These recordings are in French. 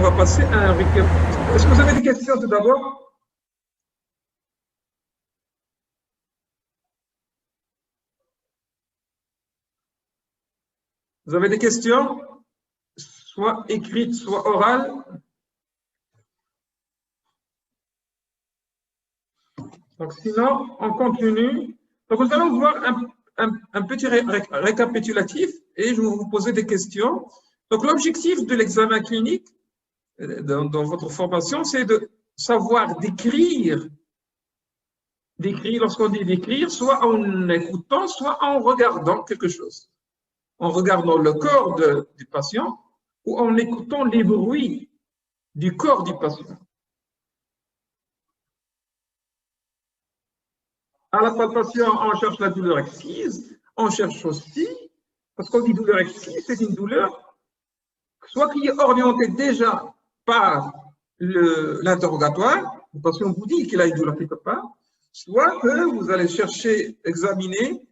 on va passer à un récap. Est-ce que vous avez des questions tout d'abord? Vous avez des questions? Soit écrites, soit orales? Donc, sinon, on continue. Donc, nous allons voir un petit récapitulatif et je vais vous poser des questions. Donc, l'objectif de l'examen clinique dans votre formation, c'est de savoir décrire. Décrire, lorsqu'on dit décrire, soit en écoutant, soit en regardant quelque chose. En regardant le corps du patient ou en écoutant les bruits du corps du patient. À la palpation, on cherche la douleur exquise, on cherche aussi, parce qu'on dit douleur exquise, c'est une douleur soit qui est orientée déjà par l'interrogatoire, le patient vous dit qu'il a une douleur quelque part, soit que vous allez chercher, examiner,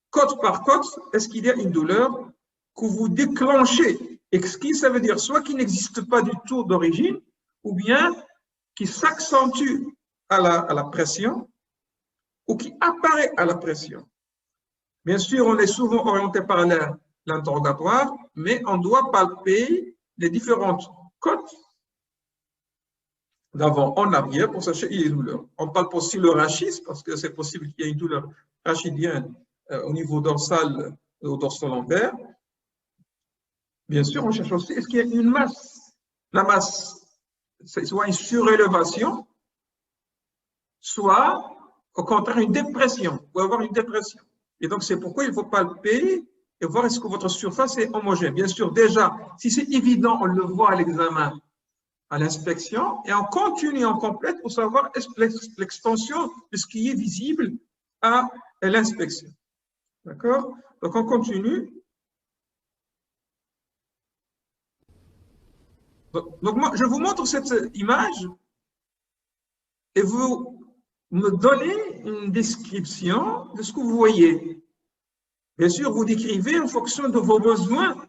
côte par côte, est-ce qu'il y a une douleur que vous déclenchez. Exquise, ça veut dire soit qui n'existe pas du tout d'origine, ou bien qui s'accentue à la pression, ou qui apparaît à la pression. Bien sûr, on est souvent orienté par l'interrogatoire, mais on doit palper les différentes côtes d'avant en arrière pour chercher les douleurs. On palpe aussi le rachis, parce que c'est possible qu'il y ait une douleur rachidienne au niveau dorsal ou dorsolombaire. Bien sûr, on cherche aussi, est-ce qu'il y a une masse? La masse, c'est soit une surélévation, soit au contraire une dépression, ou avoir une dépression. Et donc, c'est pourquoi il faut palper et voir est-ce que votre surface est homogène. Bien sûr, déjà, si c'est évident, on le voit à l'examen, à l'inspection, et on continue, on complète pour savoir l'extension de ce qui est visible à l'inspection. D'accord? Donc, on continue. Donc, moi, je vous montre cette image et vous me donnez une description de ce que vous voyez. Bien sûr, vous décrivez en fonction de vos besoins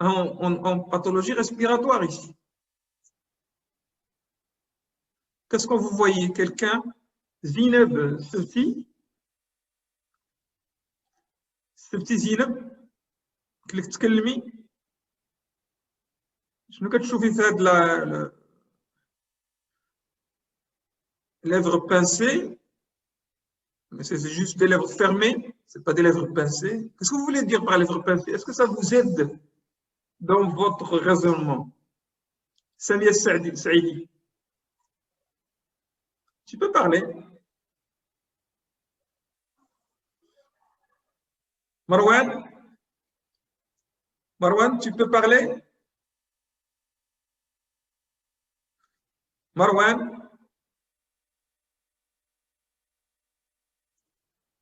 en pathologie respiratoire ici. Qu'est-ce que vous voyez? Quelqu'un? Zineb, ceci. Ceci Zineb. اللي تتكلمي شنو كتشوفي في هاد lèvres pincées, mais c'est juste des lèvres fermées, c'est pas des lèvres pincées. Qu'est-ce que vous voulez dire par lèvres pincées? Est-ce que ça vous aide dans votre raisonnement? Samia Saïdi, tu peux parler. Marwan, tu peux parler? Marwan,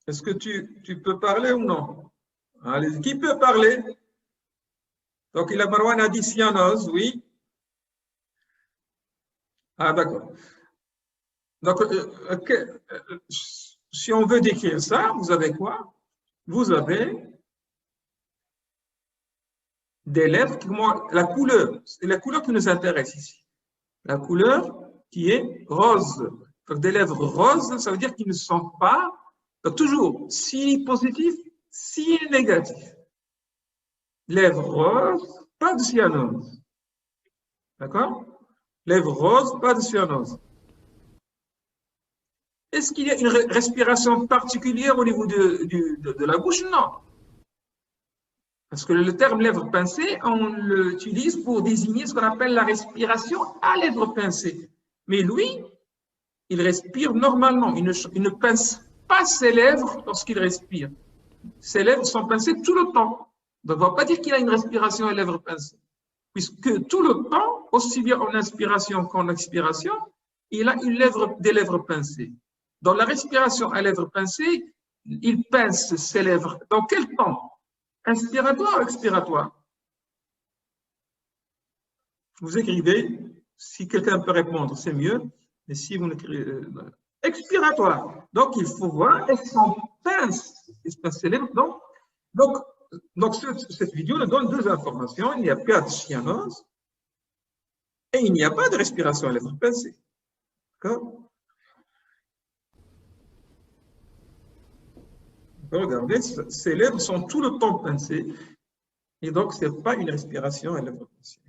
est-ce que tu peux parler ou non? Allez, qui peut parler? Donc, Marwan a dit cyanose, oui. Ah, d'accord. Donc, si on veut décrire ça, vous avez quoi? Vous avez des lèvres, la couleur, c'est la couleur qui nous intéresse ici. La couleur qui est rose. Donc, des lèvres roses, ça veut dire qu'ils ne sont pas, donc toujours, signe positif, signe négatif. Lèvres roses, pas de cyanose. D'accord? Lèvres roses, pas de cyanose. Est-ce qu'il y a une respiration particulière au niveau de la bouche? Non. Parce que le terme lèvres pincées, on l'utilise pour désigner ce qu'on appelle la respiration à lèvres pincées. Mais lui, il respire normalement. Il ne pince pas ses lèvres lorsqu'il respire. Ses lèvres sont pincées tout le temps. Donc, on ne va pas dire qu'il a une respiration à lèvres pincées. Puisque tout le temps, aussi bien en inspiration qu'en expiration, il a des lèvres pincées. Dans la respiration à lèvres pincées, il pince ses lèvres. Dans quel temps? Inspiratoire ou expiratoire? Vous écrivez, si quelqu'un peut répondre, c'est mieux. Mais si vous n'écrivez expiratoire. Donc, il faut voir, est-ce qu'on pince ses lèvres? Donc cette vidéo nous donne deux informations. Il n'y a pas de cyanose Et il n'y a pas de respiration à lèvres pincées. D'accord? Regardez, ces lèvres sont tout le temps pincées. Et donc, ce n'est pas une respiration à lèvres pincées.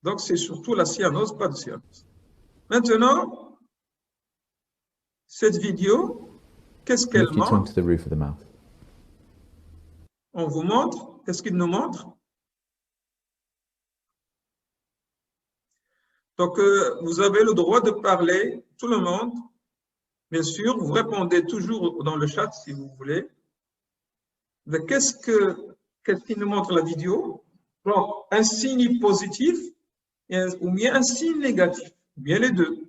Donc, c'est surtout la cyanose, pas de cyanose. Maintenant, cette vidéo, qu'est-ce qu'elle montre? On vous montre. Qu'est-ce qu'il nous montre? Donc, vous avez le droit de parler, tout le monde. Bien sûr, vous répondez toujours dans le chat si vous voulez. Qu'est-ce qu'il nous montre la vidéo? Donc, un signe positif ou bien un signe négatif, ou bien les deux.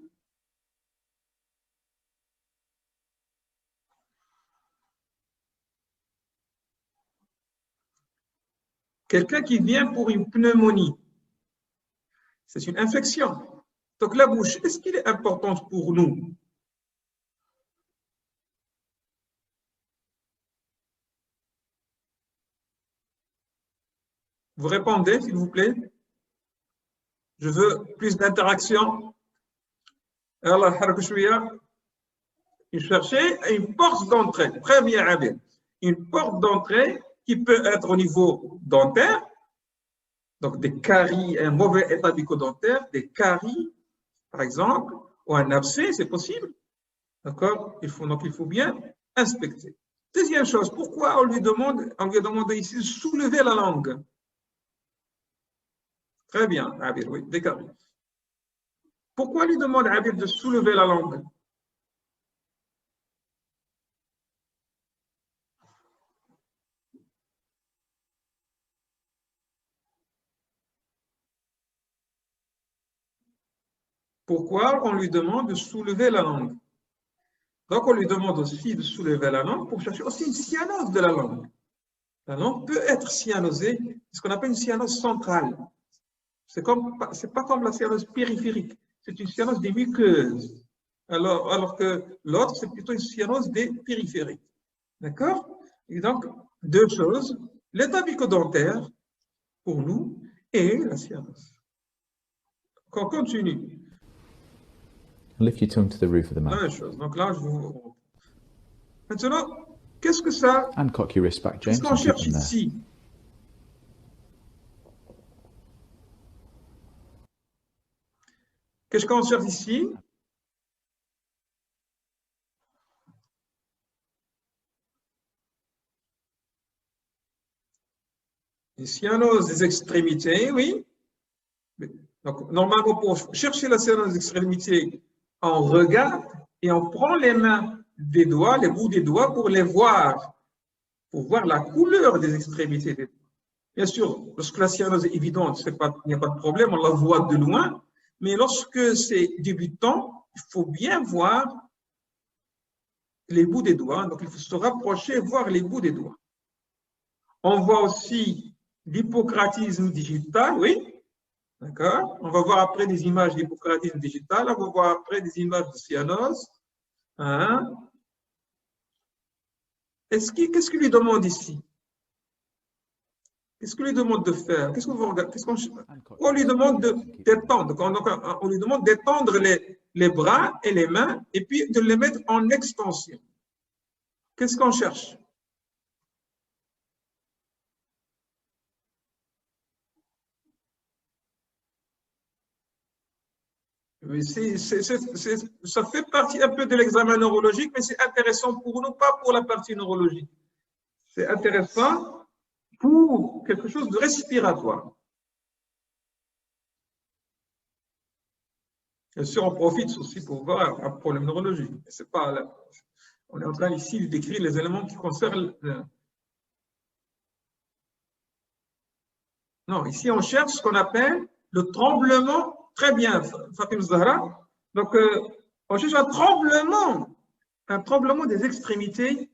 Quelqu'un qui vient pour une pneumonie, c'est une infection. Donc, la bouche, est-ce qu'elle est importante pour nous? Vous répondez, s'il vous plaît. Je veux plus d'interaction. Alors, il cherchait une porte d'entrée. Très bien, Abel. Une porte d'entrée qui peut être au niveau dentaire, donc des caries, un mauvais état bucco-dentaire, des caries, par exemple, ou un abcès, c'est possible. D'accord? Donc, il faut bien inspecter. Deuxième chose, pourquoi on lui demande ici de soulever la langue? Très bien, Abir, oui, des caries. Pourquoi lui demande Abir de soulever la langue? Pourquoi on lui demande de soulever la langue? Donc, on lui demande aussi de soulever la langue pour chercher aussi une cyanose de la langue. La langue peut être cyanosée, ce qu'on appelle une cyanose centrale. C'est pas comme la cyanose périphérique, c'est une cyanose des muqueuses. Alors que l'autre, c'est plutôt une cyanose des périphériques. D'accord? Et donc, deux choses, l'état bucco-dentaire pour nous et la cyanose. On continue. Lift your tongue to the roof of the mouth. La même chose. Donc là, je vous... Maintenant, qu'est-ce que ça... And cock your wrist back, James. Qu'est-ce qu'on cherche ici? Qu'est-ce qu'on cherche ici? Une cyanose des extrémités, oui. Donc, normalement, pour chercher la cyanose des extrémités, on regarde et on prend les mains des doigts, les bouts des doigts pour les voir, pour voir la couleur des extrémités des doigts. Bien sûr, lorsque la cyanose est évidente, il n'y a pas de problème, on la voit de loin, mais lorsque c'est débutant, il faut bien voir les bouts des doigts, donc il faut se rapprocher et voir les bouts des doigts. On voit aussi l'hypocratisme digital, oui. D'accord? On va voir après des images d'hypocratisme digital, on va voir après des images de cyanose. Hein? Qu'est-ce qu'il lui demande ici? Qu'est-ce qu'il lui demande de faire? Qu'est-ce qu'on va regarder? On lui demande d'étendre. On lui demande d'étendre les bras et les mains et puis de les mettre en extension. Qu'est-ce qu'on cherche? Ça fait partie un peu de l'examen neurologique, mais c'est intéressant pour nous, pas pour la partie neurologique. C'est intéressant pour quelque chose de respiratoire. Bien sûr, on profite aussi pour voir un problème neurologique. C'est pas là. On est en train ici de décrire les éléments qui concernent... Non, ici on cherche ce qu'on appelle le tremblement. Très bien, Fatim Zahra. Donc, on cherche un tremblement des extrémités.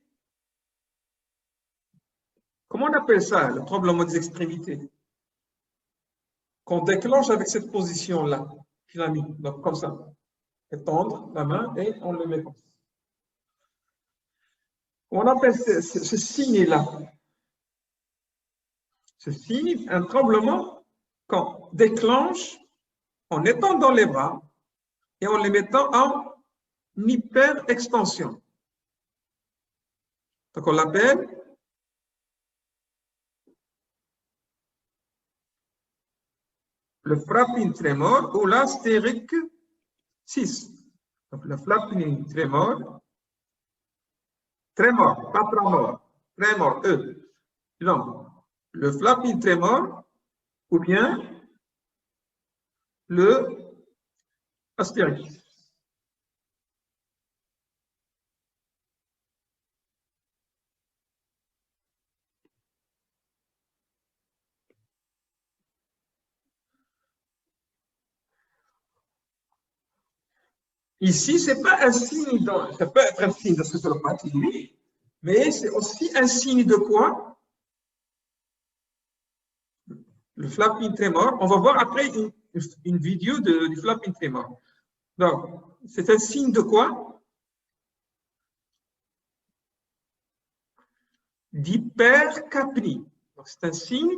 Comment on appelle ça, le tremblement des extrémités? Qu'on déclenche avec cette position-là, qu'il a mis, donc comme ça. Étendre la main et on le met comme ça. On appelle ce signe-là. Ce signe, un tremblement, qu'on déclenche, en étendant les bras et en les mettant en hyperextension. Donc, on l'appelle le flapping tremor ou l'astérique 6. Donc, le flapping tremor, pas tremor, tremor, Donc, le flapping tremor ou bien le astérique. Ici, ce n'est pas un signe, ça peut être un signe de scopolamine, oui, mais c'est aussi un signe de quoi? Le flapping tremor. On va voir après une vidéo du flapping tremor. Donc, c'est un signe de quoi? D'hypercapnie. Donc, c'est un signe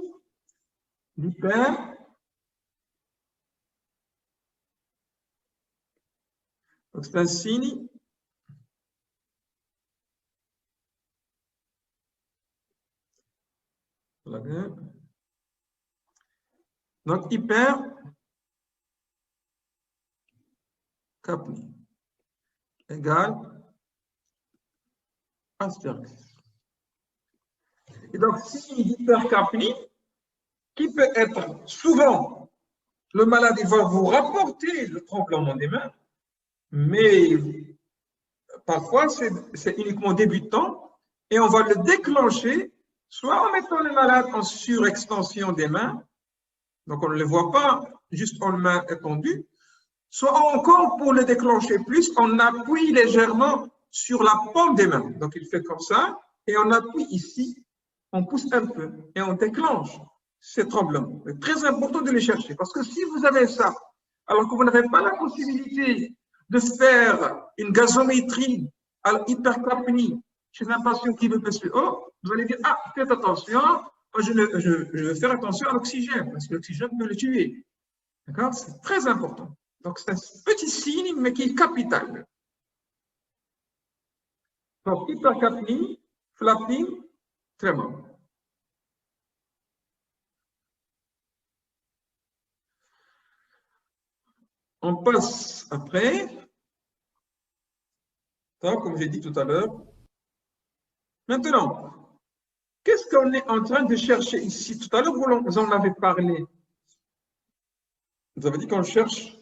d'hypercapnie. Donc, c'est un signe donc hypercapnie égale astérix. Et donc, signe d'hypercapnie qui peut être souvent, le malade va vous rapporter le tremblement des mains, mais parfois c'est uniquement débutant et on va le déclencher soit en mettant le malade en surextension des mains, donc on ne le voit pas juste en main étendue, soit encore pour le déclencher plus, on appuie légèrement sur la paume des mains. Donc il fait comme ça et on appuie ici, on pousse un peu et on déclenche ces tremblements. C'est très important de les chercher parce que si vous avez ça, alors que vous n'avez pas la possibilité de faire une gazométrie à l'hypercapnie chez un patient qui veut PCO, vous allez dire, ah, faites attention, je vais faire attention à l'oxygène, parce que l'oxygène peut le tuer. D'accord? C'est très important. Donc, c'est un petit signe, mais qui est capital. Donc, hypercapnie, flapping, tremor. On passe après, comme j'ai dit tout à l'heure. Maintenant, qu'est-ce qu'on est en train de chercher ici? Tout à l'heure, vous en avez parlé. Vous avez dit qu'on cherche,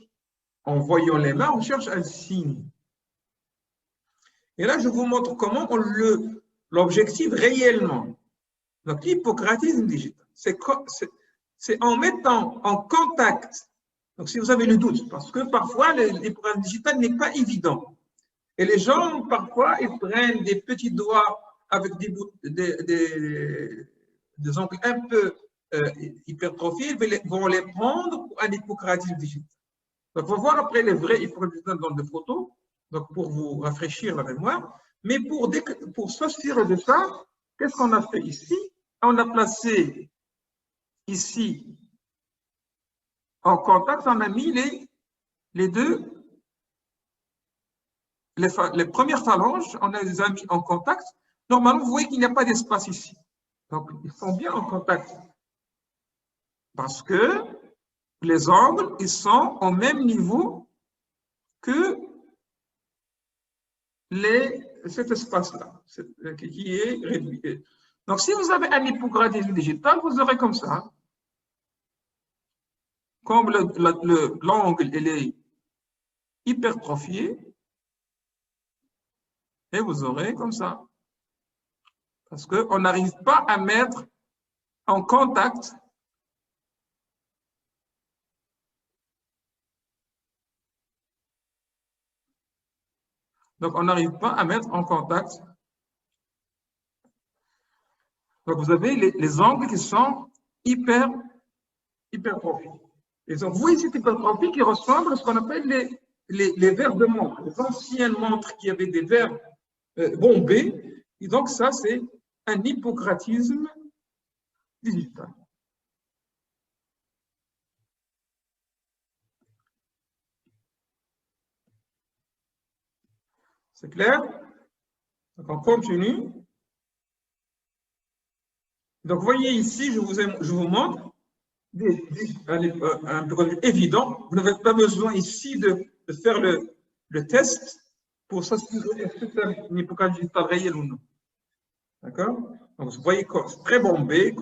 en voyant les mains, on cherche un signe. Et là, je vous montre comment on l'objective réellement. Donc, l'hypocratisme digital, c'est en mettant en contact. Donc, si vous avez le doute, parce que parfois, l'hypocratisme digital n'est pas évident. Et les gens, parfois, ils prennent des petits doigts avec des ongles un peu hypertrophiés, vont les prendre pour un hypocratisme digital. Donc, on va voir après les vrais hypocratismes digitales dans des photos, donc pour vous rafraîchir la mémoire. Mais pour s'assurer de ça, qu'est-ce qu'on a fait ici? On a placé ici en contact, on a mis les premières phalanges, on les a mis en contact. Normalement, vous voyez qu'il n'y a pas d'espace ici. Donc, ils sont bien en contact. Parce que les angles, ils sont au même niveau que cet espace-là, qui est réduit. Donc, si vous avez un hypocratisme digital, vous aurez comme ça. Comme l'angle, il est hypertrophié, et vous aurez comme ça. Parce qu'on n'arrive pas à mettre en contact donc on n'arrive pas à mettre en contact. Donc vous avez les angles qui sont hypertrophiés. Et donc vous voyez cette hypertrophie qui ressemble à ce qu'on appelle les verres de montre, les anciennes montres qui avaient des verres bombés. Et donc ça, c'est un hypocratisme digital. C'est clair? Donc, on continue. Donc, vous voyez ici, je vous montre un produit évident. Vous n'avez pas besoin ici de faire le test pour s'assurer est-ce que c'est un hypocagne réel ou non. D'accord? Donc, vous voyez, c'est très bombé.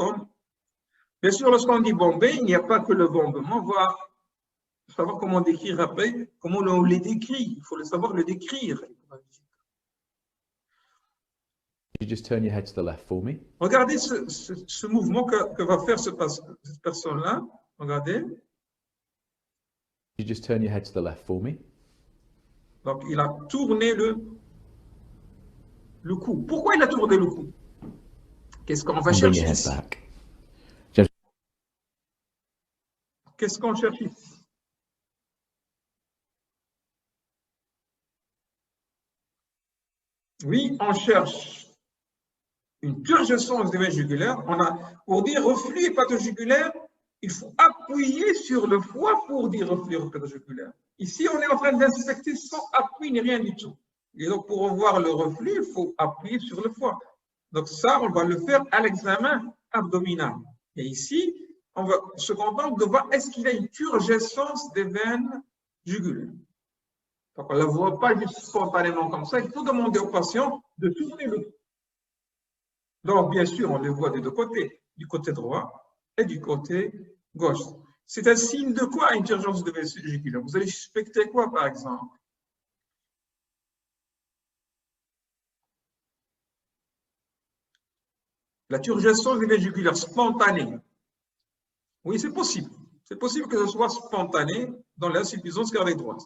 Bien sûr, lorsqu'on dit bombé, il n'y a pas que le bombement. On va savoir comment décrire après, comment on les décrit. Il faut le savoir le décrire. You just turn your head to the left for me. Regardez ce mouvement que va faire cette personne-là. Regardez. You just turn your head to the left for me. Donc, il a tourné le cou. Pourquoi il a tourné le cou? Qu'est-ce qu'on va chercher ici? Qu'est-ce qu'on cherche ici? Oui, on cherche une turgescence des veines jugulaires. Pour dire reflux hépatojugulaire, il faut appuyer sur le foie pour dire reflux hépatojugulaire. Ici, on est en train d'inspecter sans appui ni rien du tout. Et donc, pour voir le reflux, il faut appuyer sur le foie. Donc, ça, on va le faire à l'examen abdominal. Et ici, on va se contenter de voir est-ce qu'il y a une turgescence des veines jugulaires. Donc, on ne la voit pas juste spontanément comme ça. Il faut demander au patient de tourner le cou. Donc, bien sûr, on le voit des deux côtés, du côté droit et du côté gauche. C'est un signe de quoi, une turgescence de veine jugulaire? Vous allez suspecter quoi, par exemple? La turgescence des veines jugulaires spontanée. Oui, c'est possible. C'est possible que ce soit spontané dans l'insuffisance cardiaque droite.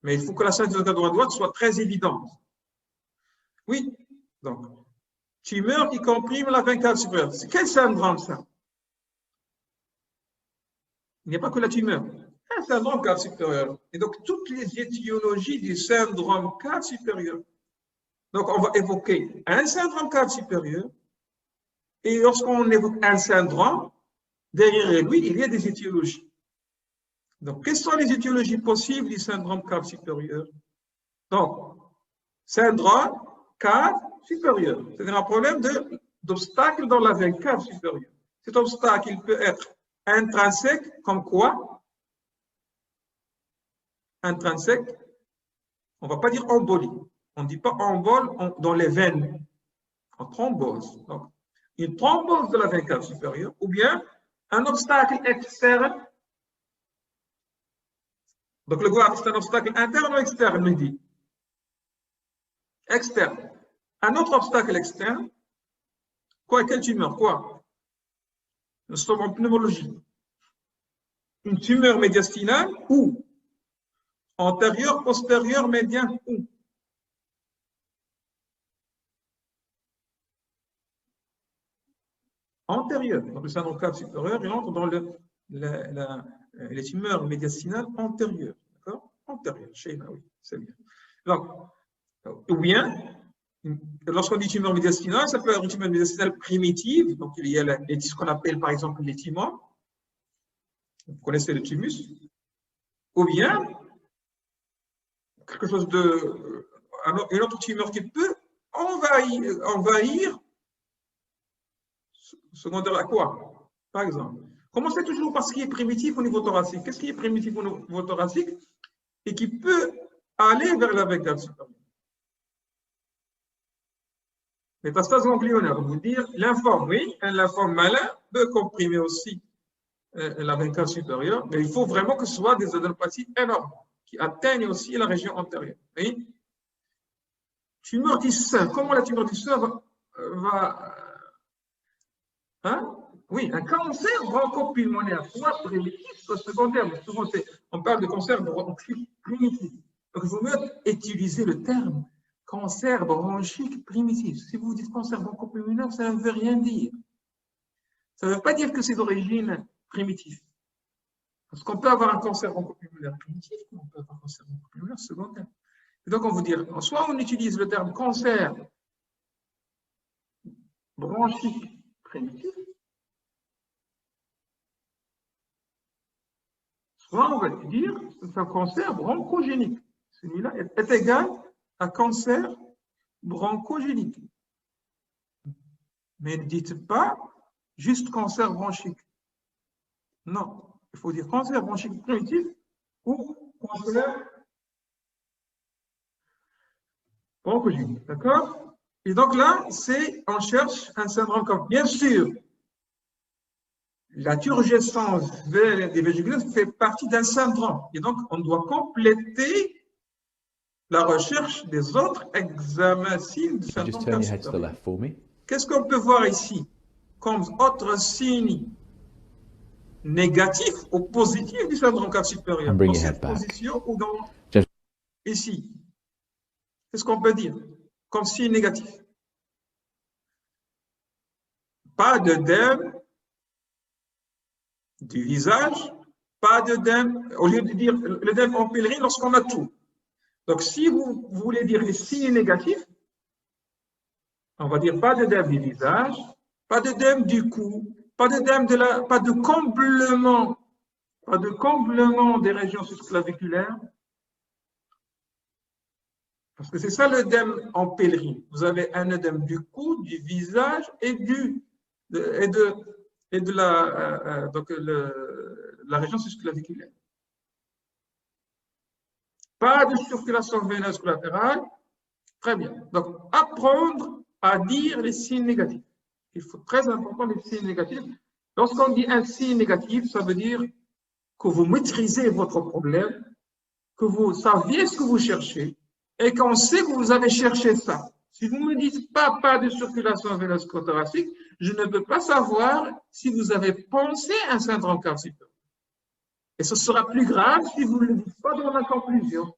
Mais il faut que la insuffisance cardiaque droite soit très évidente. Oui, donc, tumeur qui comprime la veine cave supérieure. Quel syndrome, ça? Il n'y a pas que la tumeur. Un syndrome cave supérieure. Et donc, toutes les étiologies du syndrome cave supérieur. Donc, on va évoquer un syndrome cave supérieur. Et lorsqu'on évoque un syndrome, derrière lui, il y a des étiologies. Donc, quelles sont les étiologies possibles du syndrome cave supérieur? Donc, syndrome cave supérieur, c'est-à-dire un problème d'obstacle dans la veine cave supérieure. Cet obstacle, il peut être intrinsèque, comme quoi? Intrinsèque, on ne va pas dire embolie. On ne dit pas embole dans les veines, en thrombose. Donc, une thrombose de la veine cave supérieure, ou bien un obstacle externe. Donc, le goitre, c'est un obstacle interne ou externe, me dit? Externe. Un autre obstacle externe. Quoi? Quelle tumeur? Quoi? Nous sommes en pneumologie. Une tumeur médiastinale ou antérieure, postérieure, médiane ou? Antérieure. Donc, le syndrome cave supérieur, il entre dans les tumeurs médiastinales antérieures. D'accord? Antérieure. Oui, c'est bien. Donc, ou bien, lorsqu'on dit tumeur médiastinale, ça peut être une tumeur médiastinale primitive. Donc, il y a ce qu'on appelle par exemple les tumeurs. Vous connaissez le thymus. Ou bien, quelque chose une autre tumeur qui peut envahir secondaire à quoi? Par exemple, commencez toujours par ce qui est primitif au niveau thoracique. Qu'est-ce qui est primitif au niveau thoracique et qui peut aller vers la veine cave supérieure? Métastase ganglionnaire, vous dire lymphome, oui, un lymphome malin peut comprimer aussi la veine cave supérieure, mais il faut vraiment que ce soit des adénopathies énormes qui atteignent aussi la région antérieure. Oui. Tumeur du sein, comment la tumeur du sein va hein? Oui, un cancer bronchopulmonaire, soit primitif, soit secondaire. Mais souvent, on parle de cancer bronchique primitif. Donc, il faut mieux utiliser le terme cancer bronchique primitif. Si vous dites cancer bronchopulmonaire, ça ne veut rien dire. Ça ne veut pas dire que c'est d'origine primitive. Parce qu'on peut avoir un cancer bronchopulmonaire primitif, comme on peut avoir un cancer bronchopulmonaire secondaire. Et donc, on veut dire, soit on utilise le terme cancer bronchique primitif, soit on va dire que c'est un cancer bronchogénique. Celui-là est égal à cancer bronchogénique. Mais ne dites pas juste cancer bronchique. Non, il faut dire cancer bronchique primitif ou cancer bronchogénique. D'accord? Et donc là, on cherche un syndrome comme. Bien sûr, la turgescence vers des végéculeuses fait partie d'un syndrome. Et donc, on doit compléter la recherche des autres examens signes du Just syndrome turn your head to the calcitorial. left for me. Qu'est-ce qu'on peut voir ici comme autre signe négatif ou positif du syndrome cave supérieur? And bring Dans your cette head back. position ou dans Just ici? Qu'est-ce qu'on peut dire comme signe négatif? Pas d'œdème du visage, pas d'œdème, au lieu de dire l'œdème en pèlerin lorsqu'on a tout. Donc, si vous voulez dire les signes négatifs, on va dire pas d'œdème du visage, pas d'œdème du cou, pas d'œdème pas de comblement des régions susclaviculaires, parce que c'est ça l'œdème en pèlerin. Vous avez un œdème du cou, du visage et de la région susclaviculaire. Pas de circulation veineuse collatérale. Très bien. Donc, apprendre à dire les signes négatifs. Il faut très important les signes négatifs. Lorsqu'on dit un signe négatif, ça veut dire que vous maîtrisez votre problème, que vous saviez ce que vous cherchez et qu'on sait que vous avez cherché ça. Si vous ne me dites pas de circulation veineuse thoracique, je ne peux pas savoir si vous avez pensé à un syndrome calcipeux. Et ce sera plus grave si vous ne le dites pas dans la conclusion.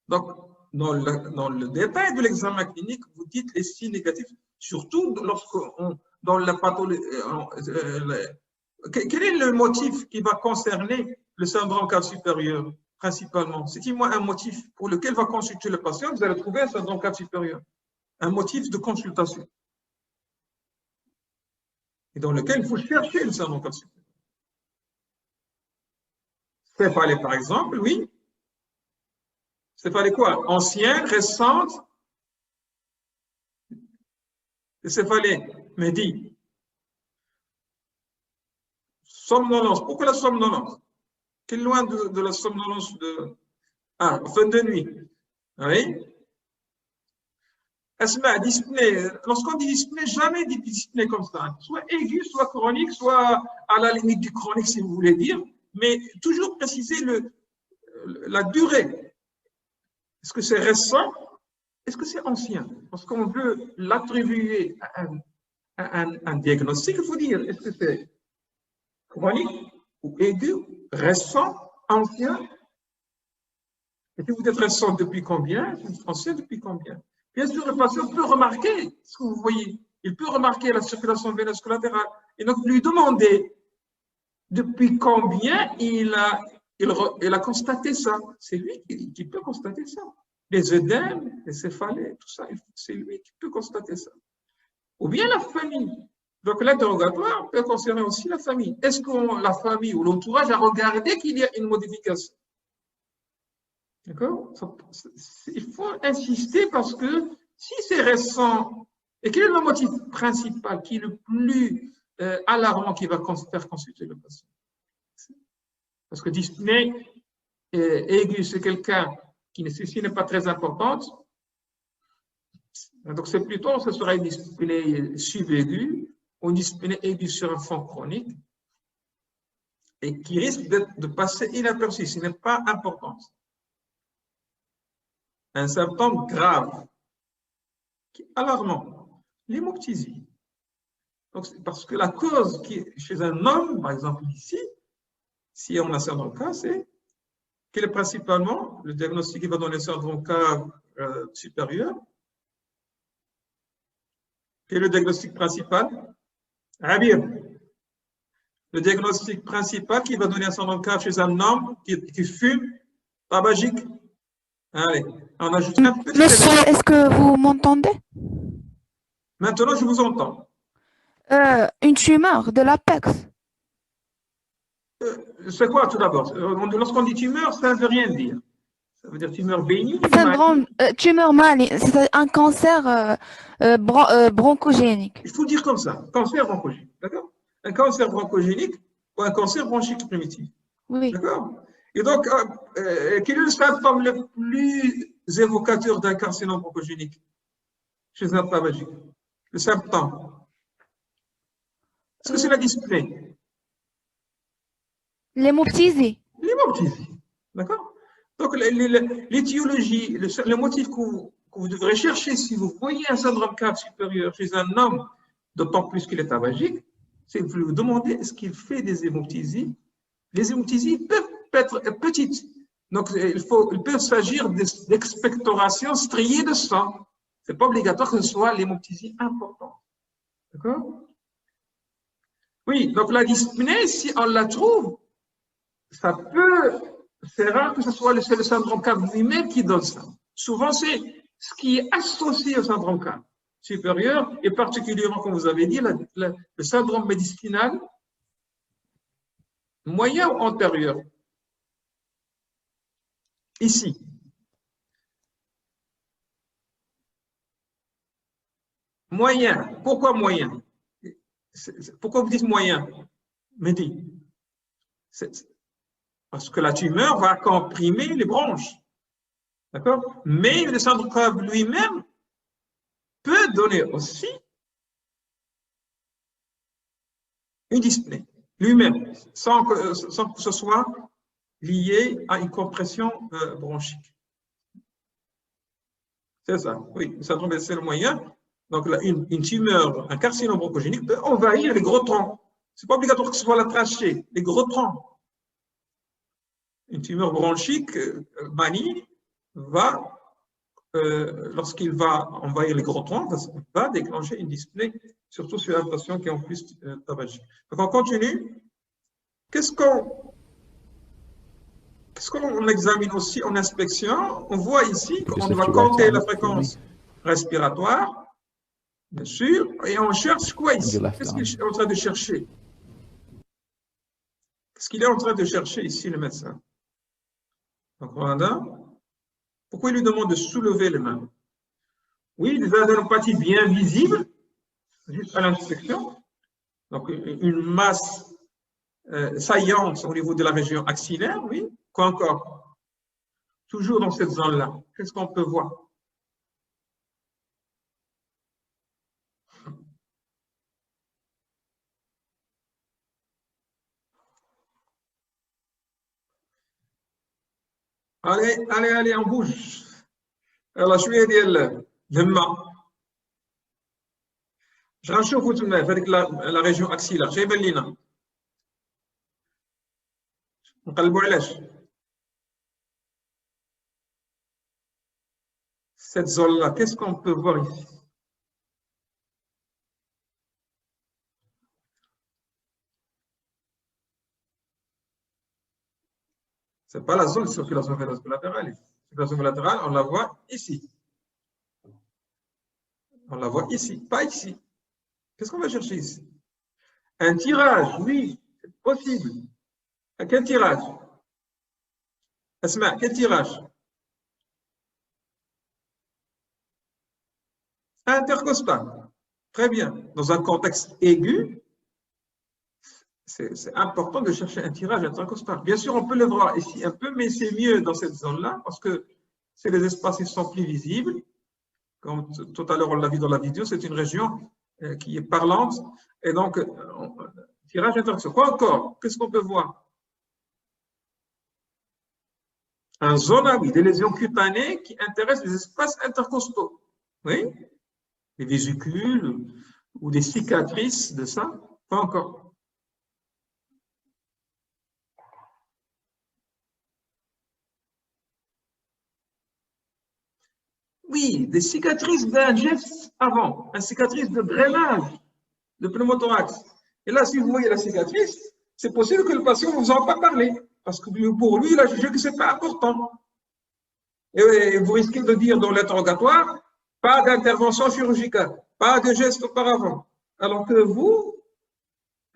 Donc, dans le détail de l'examen clinique, vous dites les signes négatifs, surtout dans la pathologie. Quel est le motif qui va concerner le syndrome cave supérieur principalement? Citez-moi un motif pour lequel va consulter le patient, vous allez trouver un syndrome cave supérieur. Un motif de consultation. Et dans lequel il faut chercher le syndrome cave supérieur. Céphalée, par exemple, oui. Céphalée quoi? Ancienne, récente. Céphalée, mais dit. Somnolence. Pourquoi la somnolence? Quel est loin de la somnolence de. Ah, fin de nuit. Oui. Asma, dyspnée. Lorsqu'on dit dyspnée, jamais dit dyspnée comme ça. Soit aiguë, soit chronique, soit à la limite du chronique, si vous voulez dire. Mais toujours préciser la durée. Est-ce que c'est récent? Est-ce que c'est ancien? Parce qu'on veut l'attribuer à un diagnostic, il faut dire, est-ce que c'est chronique ou aigu, récent, ancien? Et si vous êtes récent depuis combien? Si vous êtes ancien depuis combien? Bien sûr, le patient peut remarquer ce que vous voyez. Il peut remarquer la circulation veineuse collatérale. Et donc, lui demander depuis combien il a constaté ça. C'est lui qui peut constater ça. Les œdèmes, les céphalées, tout ça, c'est lui qui peut constater ça. Ou bien la famille. Donc l'interrogatoire peut concerner aussi la famille. Est-ce que la famille ou l'entourage a regardé qu'il y a une modification? D'accord? Il faut insister parce que si c'est récent, et quel est le motif principal qui est le plus alarmant qui va faire consulter le patient? Parce que dyspnée aiguë, c'est quelqu'un qui ceci n'est pas très importante. Donc, c'est plutôt, ce sera une dyspnée subaiguë ou une dyspnée aiguë sur un fond chronique et qui risque de passer inaperçu. Ce n'est pas important. Un symptôme grave, qui est alarmant, l'hémoptysie. Donc, parce que la cause qui est chez un homme, par exemple ici, si on a syndrome cas, c'est quel est principalement le diagnostic qui va donner syndrome cas supérieur. Quel est le diagnostic principal? Abir. Le diagnostic principal qui va donner un syndrome cas chez un homme qui fume, tabagique. Allez, on ajoute un petit Monsieur, est-ce que vous m'entendez? Maintenant, je vous entends. Une tumeur de l'apex. C'est quoi tout d'abord? Lorsqu'on dit tumeur, ça ne veut rien dire. Ça veut dire tumeur bénigne ou maligne? Syndrome, tumeur maligne, c'est un cancer bronchogénique. Il faut dire comme ça, cancer bronchogénique, d'accord? Un cancer bronchogénique ou un cancer bronchique primitif, Oui. d'accord? Et donc, quel est le symptôme le plus évocateur d'un carcinome bronchogénique chez un tabagique? Le symptôme. Est-ce que c'est la dyspnée? L'hémoptysie. L'hémoptysie, d'accord? Donc, l'étiologie, le motif que vous devrez chercher si vous voyez un syndrome cave supérieur chez un homme, d'autant plus qu'il est tabagique, c'est que vous vous demandez est-ce qu'il fait des hémoptysies. Les hémoptysies peuvent être petites. Donc, il peut s'agir d'expectoration striée de sang. Ce n'est pas obligatoire que ce soit l'hémoptysie importante. D'accord? Oui, donc la dyspnée, si on la trouve, ça peut, c'est rare que ce soit le syndrome cave lui-même qui donne ça. Souvent, c'est ce qui est associé au syndrome cave supérieur, et particulièrement, comme vous avez dit, le syndrome médicinal moyen ou antérieur. Ici. Moyen. Pourquoi moyen? Pourquoi vous dites moyen? Mehdi. Parce que la tumeur va comprimer les bronches. D'accord? Mais le syndrome cave lui-même peut donner aussi une dyspnée. Lui-même, sans que ce soit lié à une compression bronchique. C'est ça, oui. Le syndrome, c'est le moyen. Donc, une tumeur, un carcinome bronchogénique peut envahir les gros troncs. Ce n'est pas obligatoire que ce soit la trachée, les gros troncs. Une tumeur bronchique maligne va, lorsqu'il va envahir les gros troncs, va déclencher une dyspnée, surtout sur un patient qui est en plus tabagique. Donc, on continue. Qu'est-ce qu'on examine aussi en inspection? On voit ici qu'on va compter la fréquence respiratoire, bien sûr, et on cherche quoi ici? Qu'est-ce qu'il est en train de chercher? Qu'est-ce qu'il est en train de chercher ici, le médecin? Donc, voilà. Pourquoi il lui demande de soulever les mains? Oui, des adénopathies bien visibles, juste à l'inspection. Donc, une masse saillante au niveau de la région axillaire, oui. Quoi encore? Toujours dans cette zone-là. Qu'est-ce qu'on peut voir? Allez, on bouge. Alors, je vais dire le main. Je رنشوفوا تما في la région axillaire. جايبه لينا. نقلبوا علاش؟ Cette zone-là, qu'est-ce qu'on peut voir ici? Ce n'est pas la zone de circulation veineuse latérale. La circulation latérale, on la voit ici. On la voit ici, pas ici. Qu'est-ce qu'on va chercher ici? Un tirage, oui, c'est possible. À quel tirage? Asma, quel tirage? Intercostal. Très bien. Dans un contexte aigu, c'est important de chercher un tirage intercostal. Bien sûr, on peut le voir ici un peu, mais c'est mieux dans cette zone-là parce que c'est les espaces qui sont plus visibles. Comme tout à l'heure, on l'a vu dans la vidéo, c'est une région qui est parlante. Et donc, tirage intercostal. Quoi encore? Qu'est-ce qu'on peut voir? Un zona, oui, des lésions cutanées qui intéressent les espaces intercostaux. Oui? Des vésicules ou des cicatrices de ça? Pas encore. Oui, des cicatrices d'un geste avant, une cicatrice de drainage de pneumothorax. Et là, si vous voyez la cicatrice, c'est possible que le patient ne vous en a pas parlé, parce que pour lui, il a jugé que ce n'est pas important. Et vous risquez de dire dans l'interrogatoire, pas d'intervention chirurgicale, pas de geste auparavant. Alors que vous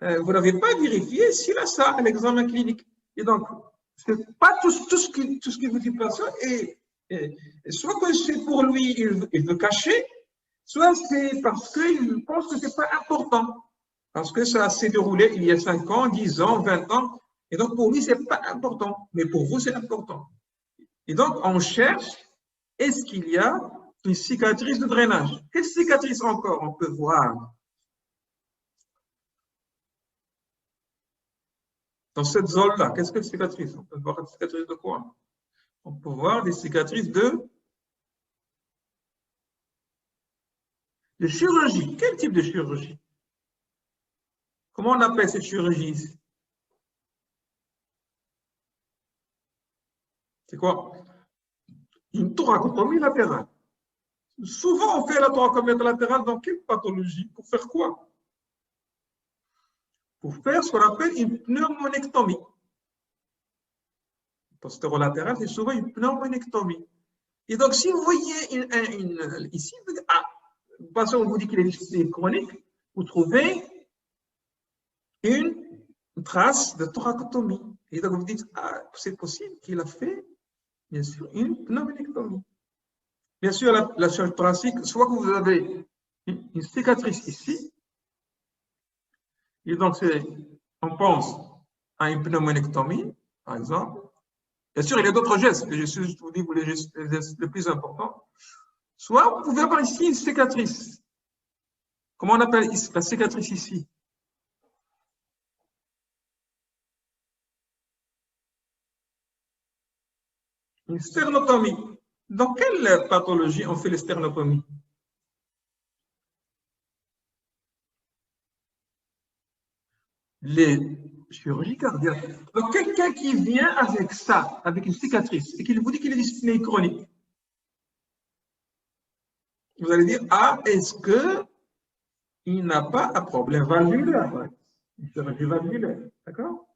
n'avez pas vérifié s'il a ça à l'examen clinique. Et donc, C'est pas tout ce que vous dites personne, et soit que c'est pour lui, il veut cacher, soit c'est parce qu'il pense que c'est pas important. Parce que ça s'est déroulé il y a 5 ans, 10 ans, 20 ans, et donc pour lui, c'est pas important, mais pour vous, c'est important. Et donc, on cherche, est-ce qu'il y a une cicatrice de drainage? Quelle cicatrice encore on peut voir dans cette zone-là? Qu'est-ce que une cicatrice? On peut voir une cicatrice de quoi? On peut voir des cicatrices de chirurgie. Quel type de chirurgie? Comment on appelle cette chirurgie ici? C'est quoi? Une thoracotomie latérale. Souvent, on fait la thoracotomie latérale dans quelle pathologie? Pour faire quoi? Pour faire ce qu'on appelle une pneumonectomie. Postérolatéral, c'est souvent une pneumonectomie. Et donc, si vous voyez ici, le patient vous dit qu'il est chronique, vous trouvez une trace de thoracotomie. Et donc, vous dites, ah, c'est possible qu'il a fait, bien sûr, une pneumonectomie. Bien sûr, la chirurgie thoracique, soit que vous avez une cicatrice ici, et donc on pense à une pneumonectomie, par exemple. Bien sûr, il y a d'autres gestes, mais je vous dis les gestes les plus importants. Soit vous pouvez avoir ici une cicatrice. Comment on appelle la cicatrice ici? Une sternotomie. Dans quelle pathologie on fait les sternotomies? Les chirurgies cardiaques. Donc, quelqu'un qui vient avec ça, avec une cicatrice, et qui vous dit qu'il est dyspnée chronique, vous allez dire, ah, est-ce qu'il n'a pas un problème valvulaire? Une chirurgie valvulaire, d'accord?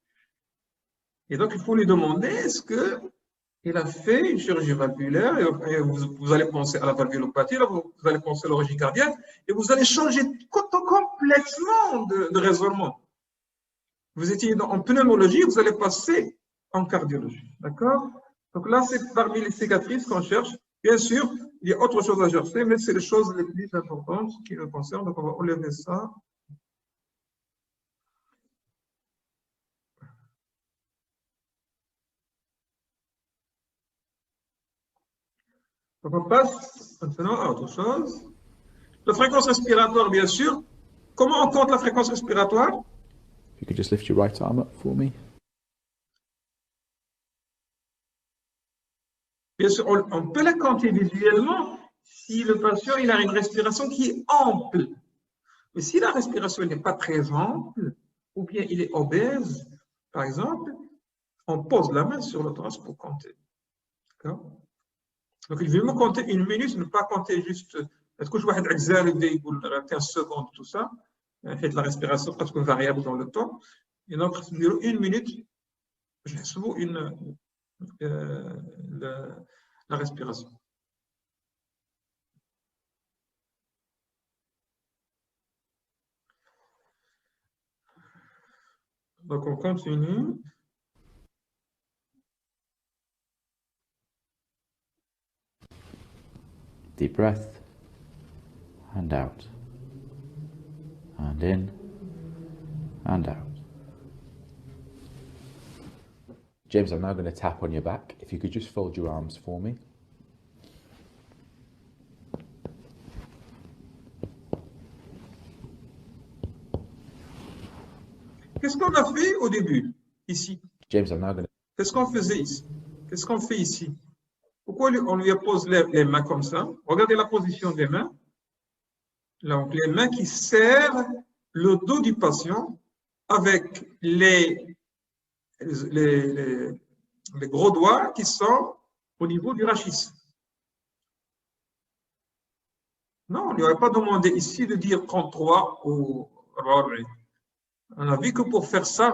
Et donc, il faut lui demander, est-ce qu'il a fait une chirurgie valvulaire, et vous allez penser à la valvulopathie, là, vous allez penser à l'origine cardiaque, et vous allez changer complètement de raisonnement. Vous étiez en pneumologie, vous allez passer en cardiologie, d'accord? Donc là, c'est parmi les cicatrices qu'on cherche. Bien sûr, il y a autre chose à chercher, mais c'est les choses les plus importantes qui nous concernent. Donc, on va enlever ça. Donc, on passe maintenant à autre chose. La fréquence respiratoire, bien sûr. Comment on compte la fréquence respiratoire? If you could just lift your right arm up for me. Bien sûr, on peut la compter visuellement si le patient il a une respiration qui est ample. Mais si la respiration n'est pas très ample, ou bien il est obèse, par exemple, on pose la main sur le thorax pour compter. D'accord? Donc, il veut me compter 1 minute, ne pas compter juste. Est-ce que je vois 15 secondes, tout ça? La respiration est presque variable dans le temps. Et donc, 1 minute, je la respiration. Donc, on continue. Deep breath. And out. And in. And out. James, I'm now going to tap on your back. If you could just fold your arms for me. Qu'est-ce qu'on a fait au début, ici? James, I'm now going to... Qu'est-ce qu'on faisait ici? Qu'est-ce qu'on fait ici? Pourquoi on lui pose les mains comme ça? Regardez la position des mains. Donc, les mains qui serrent le dos du patient avec les gros doigts qui sont au niveau du rachis. Non, on ne lui aurait pas demandé ici de dire 33 ou 44. On a vu que pour faire ça,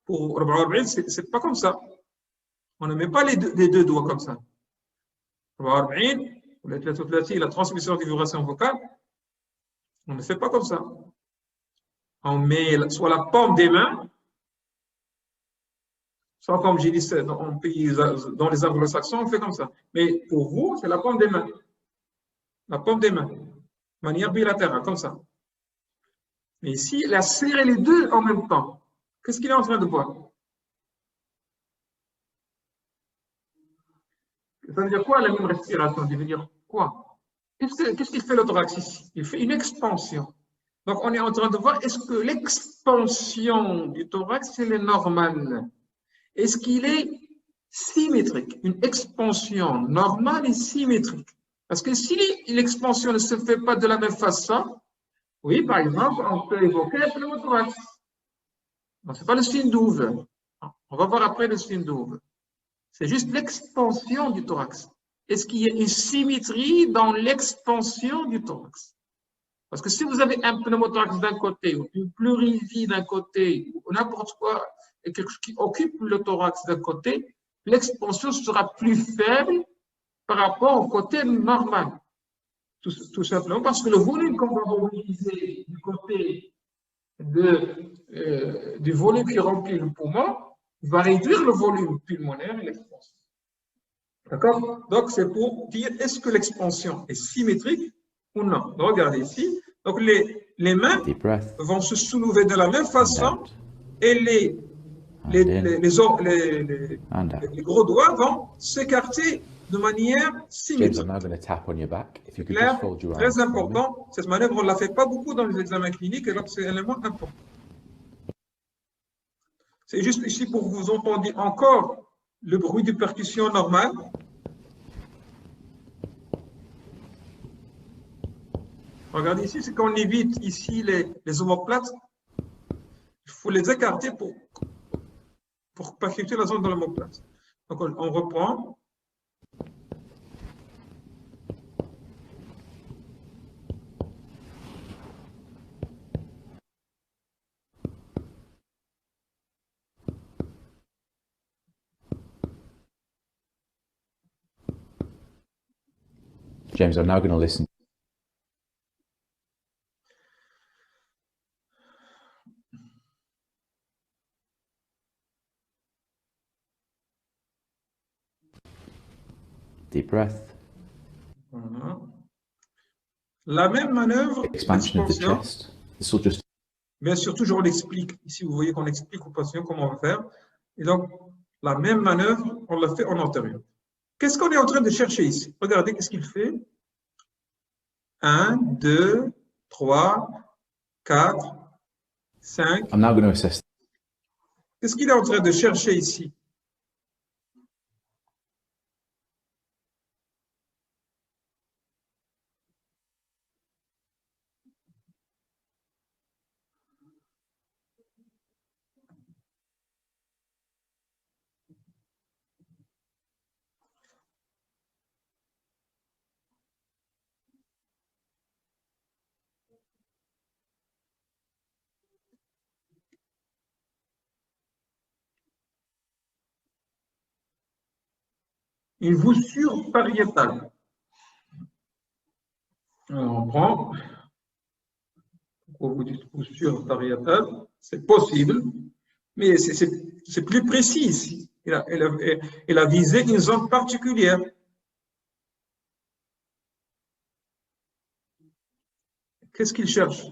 pour 44, ce n'est pas comme ça. On ne met pas les deux doigts comme ça. 44, ou la transmission des vibrations vocales, on ne fait pas comme ça. On met soit la paume des mains Sans comme j'ai dit, dans les anglo-saxons, on fait comme ça. Mais pour vous, c'est la paume des mains. La paume des mains. De manière bilatérale, comme ça. Mais ici, il a serré les deux en même temps. Qu'est-ce qu'il est en train de voir? Ça veut dire quoi la même respiration? Ça veut dire quoi? Qu'est-ce qu'il fait le thorax ici? Il fait une expansion. Donc, on est en train de voir, est-ce que l'expansion du thorax, elle est normale? Est-ce qu'il est symétrique? Une expansion normale et symétrique. Parce que si l'expansion ne se fait pas de la même façon, oui, par exemple, on peut évoquer le pneumothorax. Ce n'est pas le signe d'Ouve. On va voir après le signe d'Ouve. C'est juste l'expansion du thorax. Est-ce qu'il y a une symétrie dans l'expansion du thorax? Parce que si vous avez un pneumothorax d'un côté, ou une plurivie d'un côté, ou n'importe quoi, et quelque chose qui occupe le thorax d'un côté, l'expansion sera plus faible par rapport au côté normal. Tout simplement parce que le volume qu'on va mobiliser du côté du volume qui remplit le poumon va réduire le volume pulmonaire et l'expansion. D'accord? Donc, c'est pour dire est-ce que l'expansion est symétrique ou non. Donc, regardez ici. Donc, les mains vont se soulever de la même façon et les gros doigts vont s'écarter de manière symétrique. James, I'm now going to tap on your back. If you could Clair, just fold your très arms for me. important. Cette manœuvre, on ne la fait pas beaucoup dans les examens cliniques, et donc c'est un élément important. C'est juste ici pour que vous entendiez encore le bruit de percussion normal. Regardez ici, c'est qu'on évite ici les omoplates. Il faut les écarter pour percuter la zone de l'omoplate. Donc on reprend. James, I'm now going to listen. Deep breath. Voilà. La même manœuvre. Expansion of the chest. This will just. Bien sûr, toujours on explique. Ici, vous voyez qu'on explique aux patients comment on va faire. Et donc, la même manœuvre, on l'a fait en antérieur. Qu'est-ce qu'on est en train de chercher ici? Regardez qu'est-ce qu'il fait. 1, 2, 3, 4, 5. I'm now going to assess. Qu'est-ce qu'il est en train de chercher ici? Une voussure pariétale. Alors, on prend. Pourquoi vous dites voussure pariétale? C'est possible, mais c'est plus précis ici. Il a visé une zone particulière. Qu'est-ce qu'il cherche?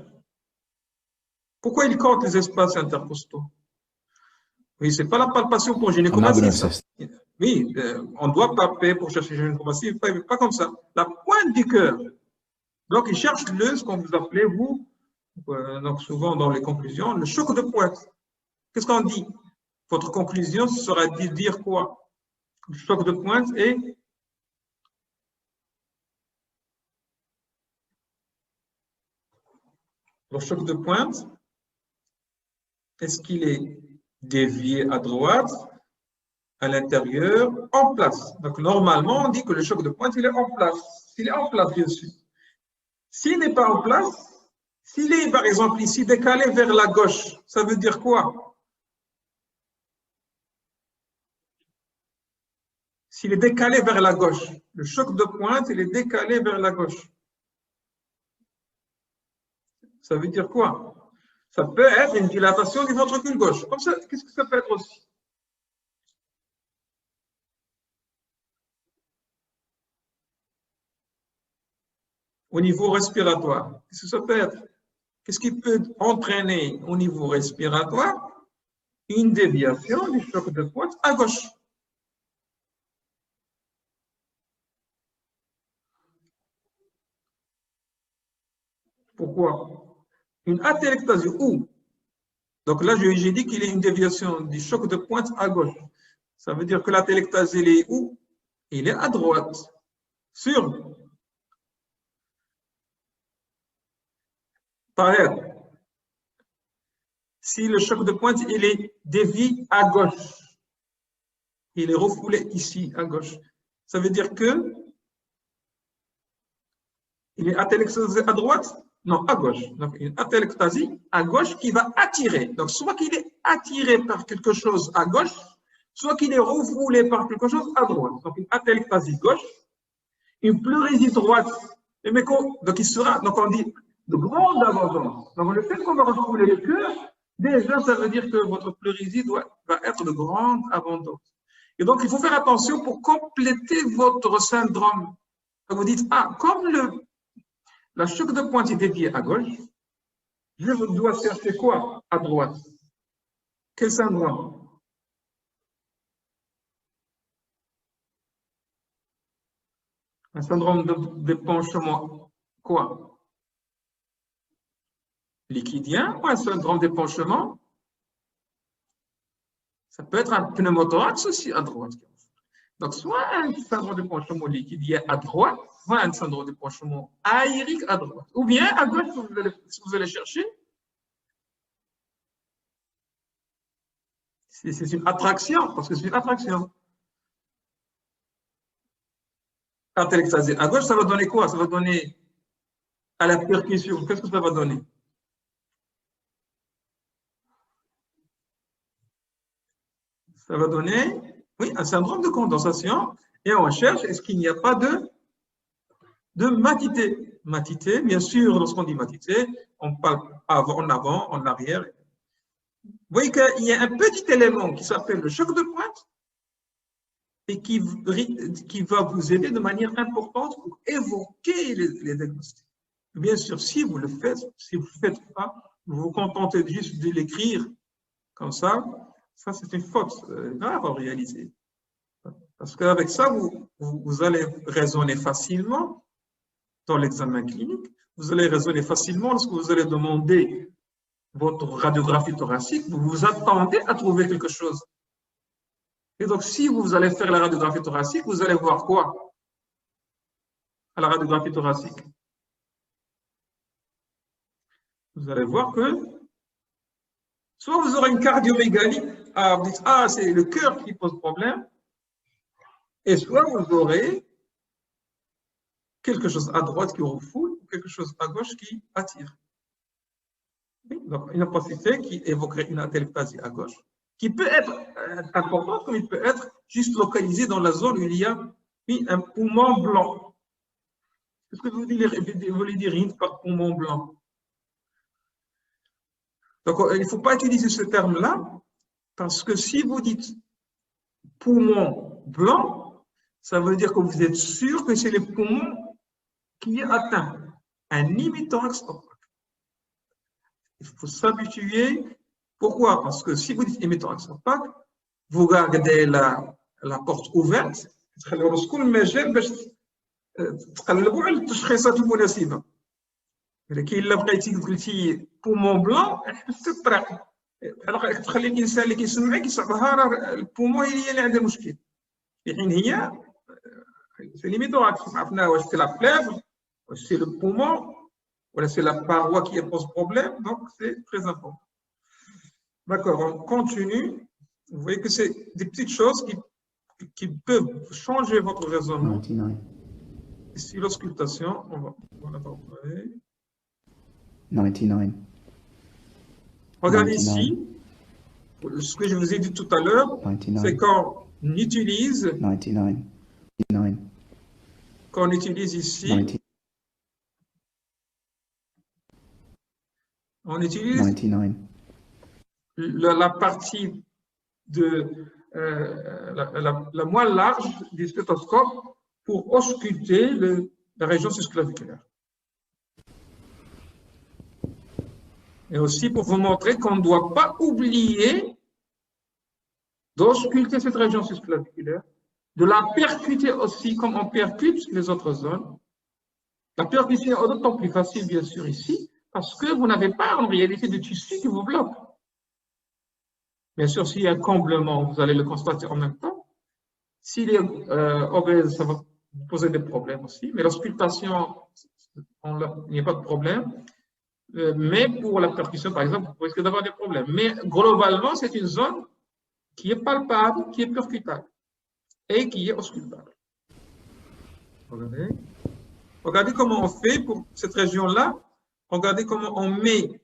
Pourquoi il compte les espaces intercostaux? Oui, ce n'est pas la palpation pour gynécomastie. Oui, on doit palper pour chercher gynécomastie, pas comme ça. La pointe du cœur. Donc, il cherche ce qu'on vous appelez, vous, donc souvent dans les conclusions, le choc de pointe. Qu'est-ce qu'on dit? Votre conclusion sera de dire quoi? Le choc de pointe est le choc de pointe. Est-ce qu'il est dévié à droite, à l'intérieur, en place? Donc, normalement, on dit que le choc de pointe, il est en place. S'il est en place, bien sûr. S'il n'est pas en place, s'il est, par exemple, ici, décalé vers la gauche, ça veut dire quoi? S'il est décalé vers la gauche, le choc de pointe, il est décalé vers la gauche. Ça veut dire quoi? Ça peut être une dilatation du ventricule gauche. Comme ça, qu'est-ce que ça peut être aussi? au niveau respiratoire. Qu'est-ce que ça peut être? Qu'est-ce qui peut entraîner au niveau respiratoire une déviation du choc de pointe à gauche? Pourquoi? Une atélectasie où? Donc là, j'ai dit qu'il y a une déviation du choc de pointe à gauche. Ça veut dire que l'atélectasie, il est où? Il est à droite. Sûr? Pareil. Si le choc de pointe, il est dévié à gauche, il est refoulé ici, à gauche, ça veut dire que il est atélectasé à droite? Non, à gauche. Donc, une atélectasie à gauche qui va attirer. Donc, soit qu'il est attiré par quelque chose à gauche, soit qu'il est refoulé par quelque chose à droite. Donc, une atélectasie gauche, une pleurésie droite. Donc, il sera, donc on dit, de grande abondance. Donc, le fait qu'on va refouler le cœur, déjà, ça veut dire que votre pleurésie va être de grande abondance. Et donc, il faut faire attention pour compléter votre syndrome. Donc, vous dites, ah, comme la choc de pointe est déviée à gauche, je dois chercher quoi à droite? Quel syndrome? Un syndrome d'épanchement, quoi? Liquidien ou un syndrome d'épanchement? Ça peut être un pneumothorax aussi à droite. Donc, soit un syndrome d'épanchement liquidien à droite, soit un syndrome d'épanchement aérique à droite. Ou bien à gauche, si vous allez chercher, c'est une attraction, parce que c'est une attraction. Atélectasie à gauche, ça va donner quoi? Ça va donner à la percussion. Qu'est-ce que ça va donner? Ça va donner, oui, un syndrome de condensation. Et on cherche, est-ce qu'il n'y a pas de matité? Matité, bien sûr, lorsqu'on dit matité, on parle en avant, en arrière. Vous voyez qu'il y a un petit élément qui s'appelle le choc de pointe et qui va vous aider de manière importante pour évoquer les diagnostics. Bien sûr, si vous le faites, si vous ne le faites pas, vous vous contentez juste de l'écrire comme ça c'est une faute grave à réaliser. Parce qu'avec ça, vous allez raisonner facilement dans l'examen clinique, vous allez raisonner facilement lorsque vous allez demander votre radiographie thoracique, vous vous attendez à trouver quelque chose. Et donc, si vous allez faire la radiographie thoracique, vous allez voir quoi à la radiographie thoracique? Vous allez voir que soit vous aurez une cardiomégalie, vous dites, ah, c'est le cœur qui pose problème, et soit vous aurez quelque chose à droite qui refoule, ou quelque chose à gauche qui attire. Donc, une opacité qui évoquerait une atélectasie à gauche, qui peut être importante, comme il peut être juste localisée dans la zone où il y a un poumon blanc. Qu'est-ce que vous voulez dire par poumon blanc? Donc, il ne faut pas utiliser ce terme-là, parce que si vous dites poumon blanc, ça veut dire que vous êtes sûr que c'est le poumon qui est atteint, un hémothorax opaque. Il faut s'habituer. Pourquoi? Parce que si vous dites hémothorax opaque, vous gardez la porte ouverte, تخلوا كل مجال باش تقلبوا على التشخيصات المناسبه. ولكن الا بقيتي قلتي بومون بلون حبست الطريق بحال تخلي الانسان اللي كيسمعك يصعبها راه البومون هي اللي عندها مشكل، في حين هي سي ليميتوراكس. عرفنا واش سي لا فليف واش سي لو بومون ولا سي لا paroi qui pose problème, donc c'est très important. D'accord, on continue. Vous voyez que c'est des petites choses qui peuvent changer votre raisonnement. 99. Ici, l'auscultation, on va la voir. 99. Regardez 99. ici, ce que je vous ai dit tout à l'heure, 99. c'est quand on utilise, 99. 99. quand on utilise ici, 99. on utilise 99. la partie de la moelle large du stéthoscope pour ausculter la région susclaviculaire. Et aussi pour vous montrer qu'on ne doit pas oublier d'ausculter cette région susclaviculaire, de la percuter aussi comme on percute les autres zones. La percussion est d'autant plus facile, bien sûr, ici, parce que vous n'avez pas en réalité de tissu qui vous bloque. Bien sûr, s'il y a un comblement, vous allez le constater en même temps. S'il est obèse, ça va vous poser des problèmes aussi. Mais l'auscultation, il n'y a pas de problème. Mais pour la percussion, par exemple, vous risquez d'avoir des problèmes. Mais globalement, c'est une zone qui est palpable, qui est percutable et qui est auscultable. Regardez. Regardez comment on fait pour cette région-là. Regardez comment on met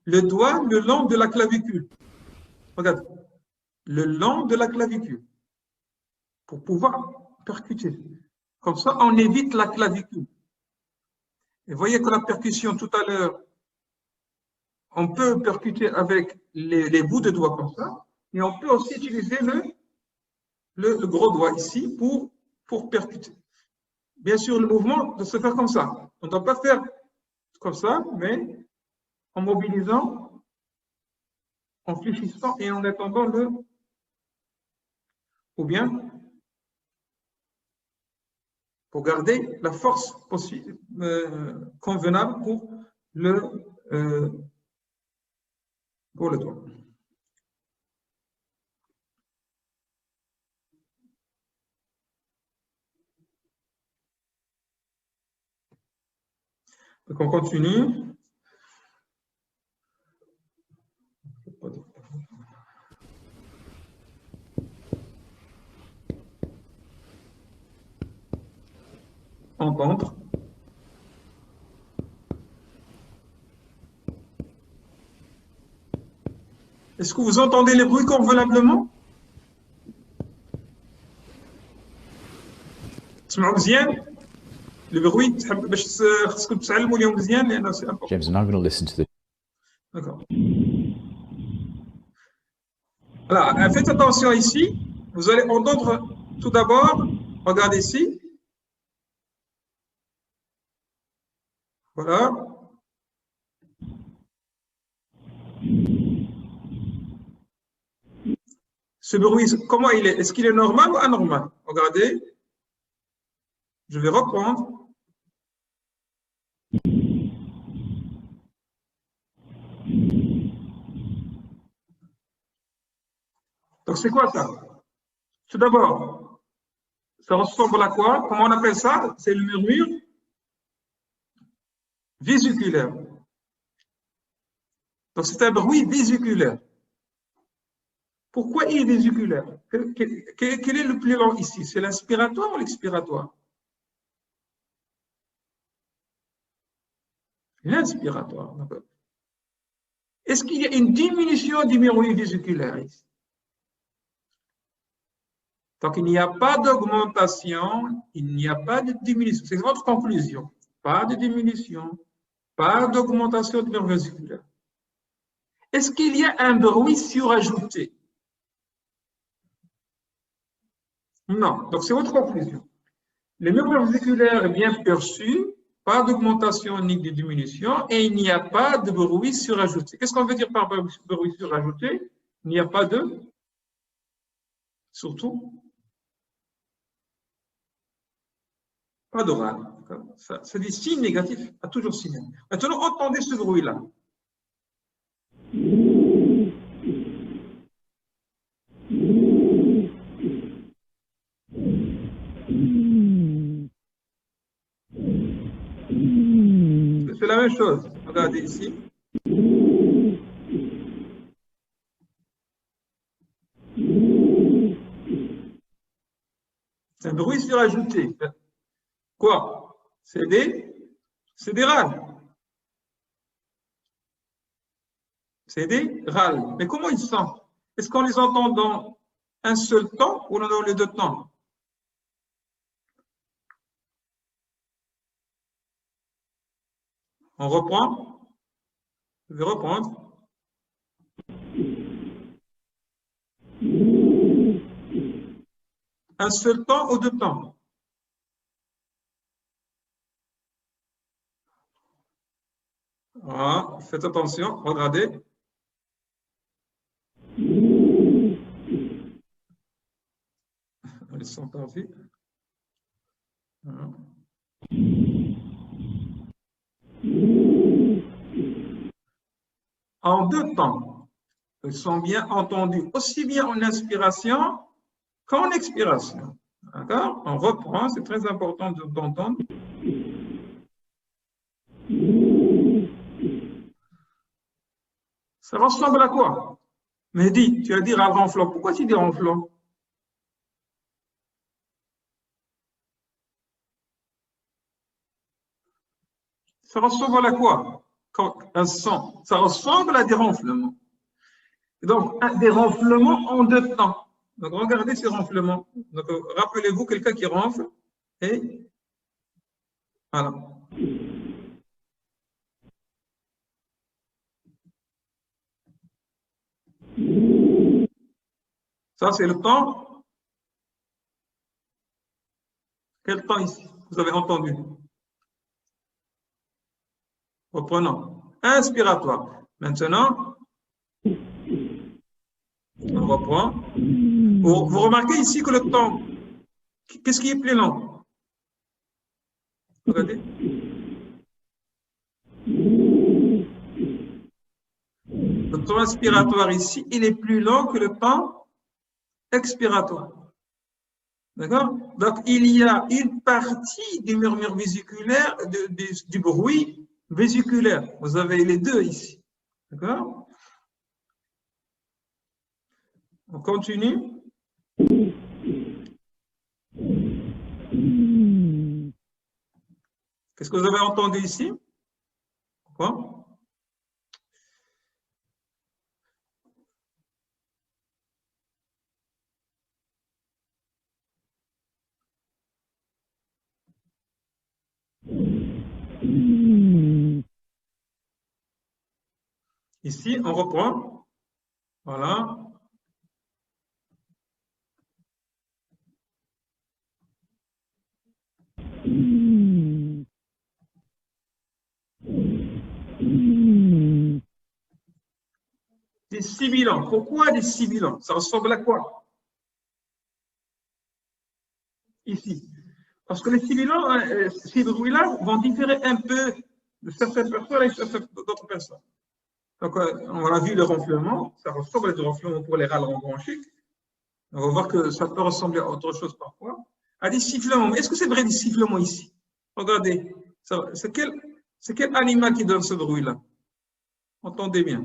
le doigt le long de la clavicule. Regardez. Le long de la clavicule. Pour pouvoir percuter. Comme ça, on évite la clavicule. Et voyez que la percussion tout à l'heure, on peut percuter avec les bouts de doigts comme ça. Et on peut aussi utiliser le gros doigt ici pour percuter. Bien sûr, le mouvement doit se faire comme ça. On ne doit pas faire comme ça, mais en mobilisant, en fléchissant et en étendant le... Ou bien, pour garder la force possible, convenable pour le doigt. Donc, on continue. Entendre. Est-ce que vous entendez les bruits convenablement? تسمعوا مزيان؟ Le bruit, باش خصكم تعلموا اليوم مزيان لأنه c'est important. James, I'm now going to listen to the... D'accord. Voilà, faites attention ici. Vous allez entendre tout d'abord, regardez ici. Voilà. Ce bruit, comment il est? Est-ce qu'il est normal ou anormal? Regardez. Je vais reprendre. Donc, c'est quoi ça? Tout d'abord, ça ressemble à quoi? Comment on appelle ça? C'est le murmure vésiculaire. Donc, c'est un bruit vésiculaire. Pourquoi il est vésiculaire? Quel est le plus lent ici? C'est l'inspiratoire ou l'expiratoire? L'inspiratoire. Est-ce qu'il y a une diminution du bruit vésiculaire ici? Donc, il n'y a pas d'augmentation, il n'y a pas de diminution. C'est votre conclusion. Pas de diminution, pas d'augmentation du bruit vésiculaire. Est-ce qu'il y a un bruit surajouté? Non. Donc, c'est votre conclusion. Le murmure vésiculaire est bien perçu, pas d'augmentation ni de diminution, et il n'y a pas de bruit surajouté. Qu'est-ce qu'on veut dire par bruit surajouté? Il n'y a pas de... Surtout, pas d'oral. C'est des signes négatifs, pas toujours signes. Maintenant, entendez ce bruit-là. C'est la même chose. Regardez ici. C'est un bruit surajouté. Quoi? C'est des râles. C'est des râles. Mais comment ils sont? Est-ce qu'on les entend dans un seul temps ou dans les deux temps? On reprend. Je vais reprendre. Un seul temps ou deux temps? Voilà, faites attention, regardez. Ils sont partis. Voilà. En deux temps, ils sont bien entendus, aussi bien en inspiration qu'en expiration. D'accord? On reprend, c'est très important d'entendre. Ça ressemble à quoi? Mehdi, tu vas dire à renflant. Pourquoi tu dis renflant? Ça ressemble à quoi? Un son. Ça ressemble à des renflements. Donc, des renflements en deux temps. Donc, regardez ces renflements. Donc, rappelez-vous quelqu'un qui ronfle et voilà. Ça, c'est le temps. Quel temps ici? Vous avez entendu? Reprenons. Inspiratoire. Maintenant, on reprend. Vous remarquez ici que le temps, qu'est-ce qui est plus lent? Regardez. Le temps inspiratoire ici, il est plus lent que le temps expiratoire. D'accord? Donc, il y a une partie du murmure vésiculaire, du bruit vésiculaire. Vous avez les deux ici. D'accord? On continue. Qu'est-ce que vous avez entendu ici? Quoi? Ici, on reprend. Voilà. Des sibilants. Pourquoi des sibilants? Ça ressemble à quoi? Ici. Parce que les sibilants, ces bruits-là vont différer un peu de certaines personnes et d'autres personnes. Donc, on a vu le ronflement, ça ressemble à du ronflement pour les râles bronchiques. On va voir que ça peut ressembler à autre chose parfois. À des sifflements. Est-ce que c'est vrai des sifflements ici? Regardez. C'est quel animal qui donne ce bruit-là? Entendez bien.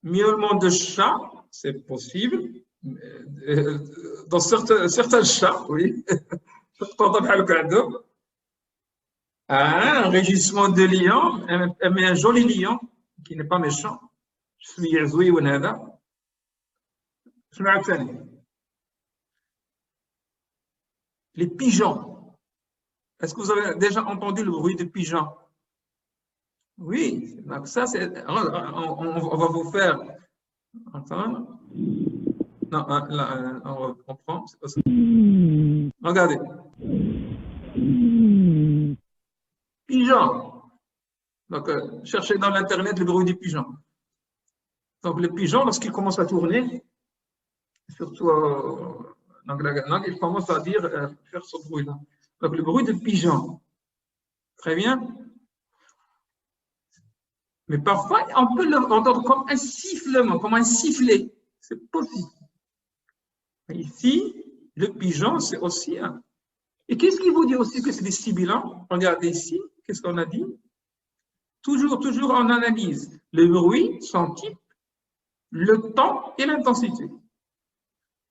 Miaulement de chat, c'est possible. Dans certains chats, oui. Un rugissement de lion, mais un joli lion qui n'est pas méchant. Les pigeons. Est-ce que vous avez déjà entendu le bruit des pigeons? Oui, donc ça c'est. On va vous faire. Attends. Non, là, on reprend, c'est pas ça. Regardez. Pigeon. Donc, cherchez dans l'internet le bruit des pigeons. Donc, le pigeon, lorsqu'il commence à tourner, surtout dans la langue, il commence à dire, faire ce bruit-là. Donc, le bruit de pigeon. Très bien. Mais parfois, on peut l'entendre comme un sifflement, comme un sifflet. C'est possible. Ici, le pigeon, c'est aussi un. Et qu'est-ce qui vous dit aussi que c'est des sibilants? Regardez ici, qu'est-ce qu'on a dit? Toujours on analyse le bruit, son type, le temps et l'intensité.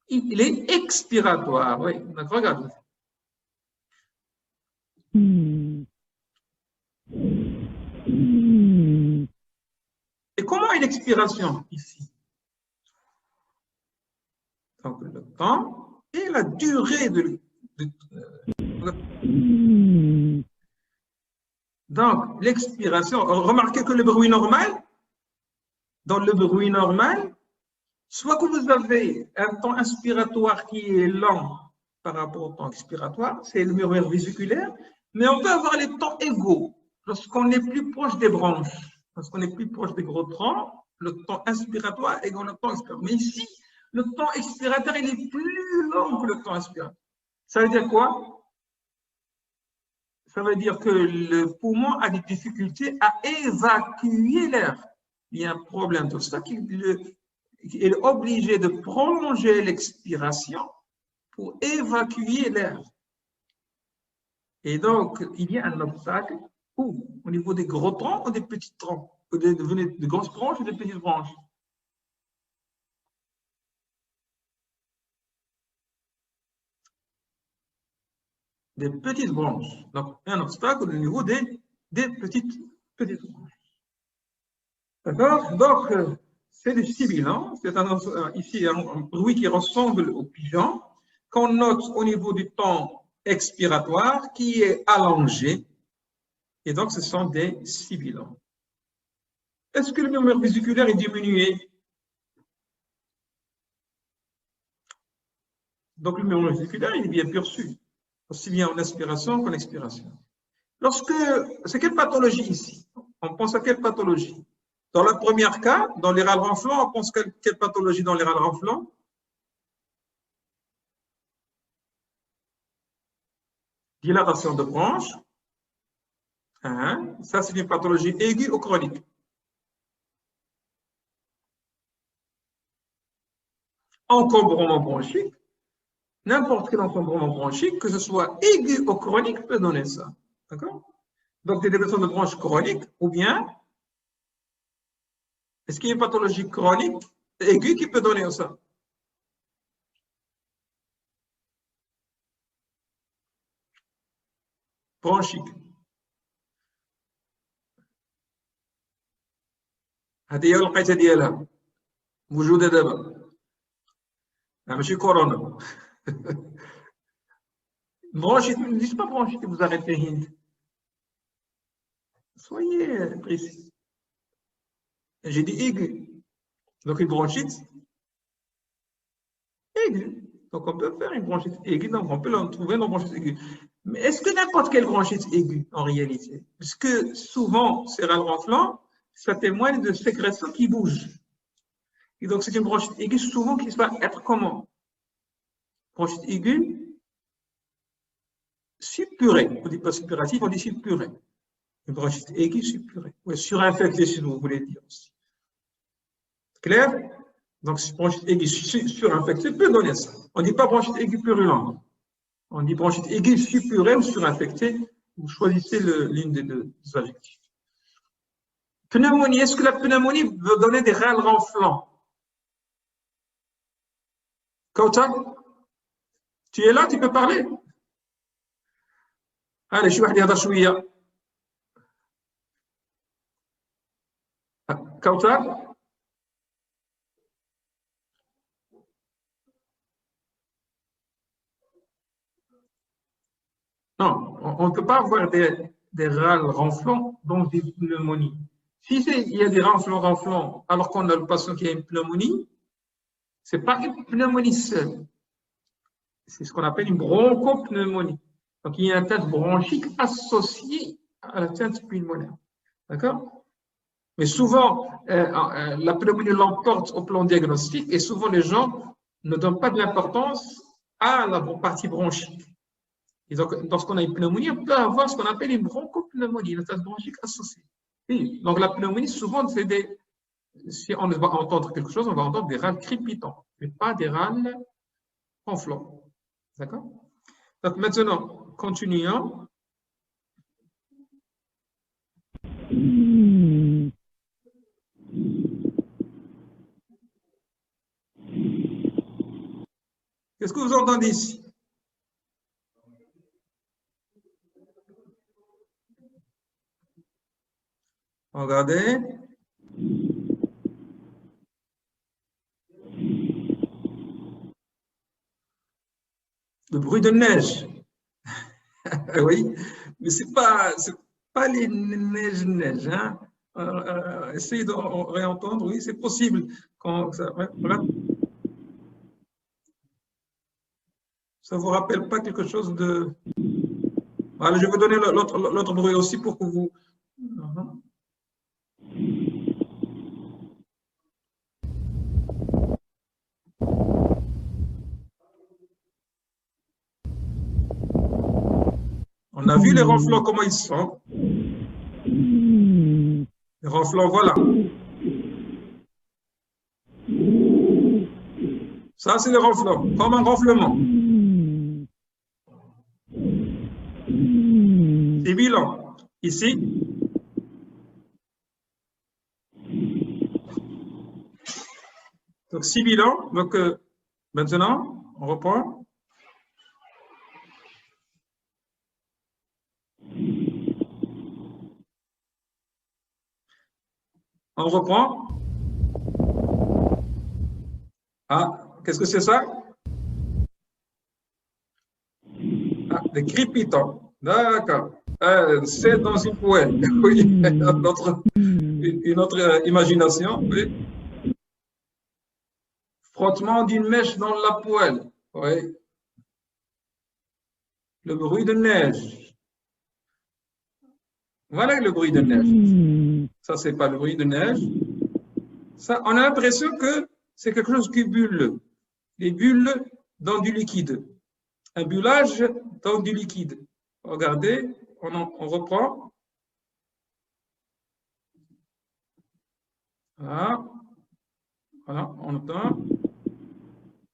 Il est expiratoire, oui. Donc, regardez. Et comment est l'expiration ici? Donc, le temps et la durée donc, l'expiration, remarquez que le bruit normal, dans le bruit normal, soit que vous avez un temps inspiratoire qui est lent par rapport au temps expiratoire, c'est le murmure vésiculaire, mais on peut avoir les temps égaux lorsqu'on est plus proche des branches, lorsqu'on est plus proche des gros troncs, le temps inspiratoire égale le temps expiratoire. Mais ici, le temps expiratoire, il est plus long que le temps inspiratoire. Ça veut dire quoi? Ça veut dire que le poumon a des difficultés à évacuer l'air. Il y a un problème de ça qu'il est obligé de prolonger l'expiration pour évacuer l'air. Et donc, il y a un obstacle où, au niveau des gros troncs ou des petits troncs, ou des grosses branches ou des petites branches. Des petites branches. Donc, un obstacle au niveau des petites branches. D'accord? Donc, c'est du sibilant. C'est ici un bruit qui ressemble au pigeon, qu'on note au niveau du temps expiratoire qui est allongé. Et donc, ce sont des sibilants. Est-ce que le murmure vésiculaire est diminué? Donc, le murmure vésiculaire, il est bien perçu, aussi bien en inspiration qu'en expiration. C'est quelle pathologie ici? On pense à quelle pathologie? Dans le premier cas, dans les râles renflants, on pense à quelle pathologie dans les râles renflants? Dilatation de branches. Ça, c'est une pathologie aiguë ou chronique. Encombrement bronchique. N'importe quel encombrement bronchique, que ce soit aigu ou chronique, peut donner ça. D'accord? Donc, des dépressions de branches chroniques, ou bien, est-ce qu'il y a une pathologie chronique aiguë qui peut donner ça? Bronchique. هذه هي الوقيته ديالها موجوده دابا ماشي كورونا. Bronchite, ne dites pas bronchite, vous arrêtez Hind. Soyez précis. J'ai dit aigu. Donc une bronchite aiguë. Donc on peut faire une bronchite aiguë, donc on peut l'en trouver dans une bronchite aiguë. Mais est-ce que n'importe quelle bronchite aiguë en réalité? Parce que souvent, ces râles renflants, ça témoigne de sécrétions qui bougent. Et donc c'est une bronchite aiguë souvent qui va être comment? Bronchite aiguë suppurée. On dit pas suppurative, on dit suppurée. Une bronchite aiguë suppurée. Oui, surinfectée si vous voulez dire aussi. Clair? Donc, bronchite aiguë surinfectée peut donner ça. On ne dit pas bronchite aiguë purulente. On dit bronchite aiguë suppurée ou surinfectée. Vous choisissez l'une des deux adjectifs. Pneumonie. Est-ce que la pneumonie veut donner des râles renflants? Kauta, tu es là, tu peux parler? Allez, je vais dire شوية. Kauta? Non, on ne peut pas avoir des râles renflants dans des pneumonies. Si il y a des renflants alors qu'on a le patient qui a une pneumonie, ce n'est pas une pneumonie seule. C'est ce qu'on appelle une bronchopneumonie. Donc, il y a un test bronchique associé à la teinte pulmonaire. D'accord? Mais souvent, la pneumonie l'emporte au plan diagnostique et souvent les gens ne donnent pas de l'importance à la partie bronchique. Et donc, lorsqu'on a une pneumonie, on peut avoir ce qu'on appelle une bronchopneumonie, une test bronchique associée. Oui. Donc, la pneumonie, souvent, si on va entendre quelque chose, on va entendre des râles crépitants, mais pas des râles renflants. D'accord? Donc, maintenant, continuons. Qu'est-ce que vous entendez ici? Regardez. Le bruit de neige. Oui, mais ce n'est pas les neiges. Hein? Essayez de réentendre, oui, c'est possible. Quand ça, voilà. Ça ne vous rappelle pas quelque chose de... Voilà, je vais donner l'autre bruit aussi pour que vous... On a vu les ronflants, comment ils sont. Les ronflants, voilà. Ça, c'est le ronflement, comme un ronflement. Sibilant. Ici. Donc, sibilant. Donc, maintenant, on reprend. On reprend. Ah, qu'est-ce que c'est ça? Ah, des crépitants. D'accord. C'est dans une poêle. Oui, une autre imagination. Oui. Frottement d'une mèche dans la poêle. Oui. Le bruit de neige. Voilà le bruit de neige. Ça, c'est pas le bruit de neige. Ça, on a l'impression que c'est quelque chose qui bulle. Des bulles dans du liquide. Un bullage dans du liquide. Regardez, on reprend. Voilà. Voilà, on entend.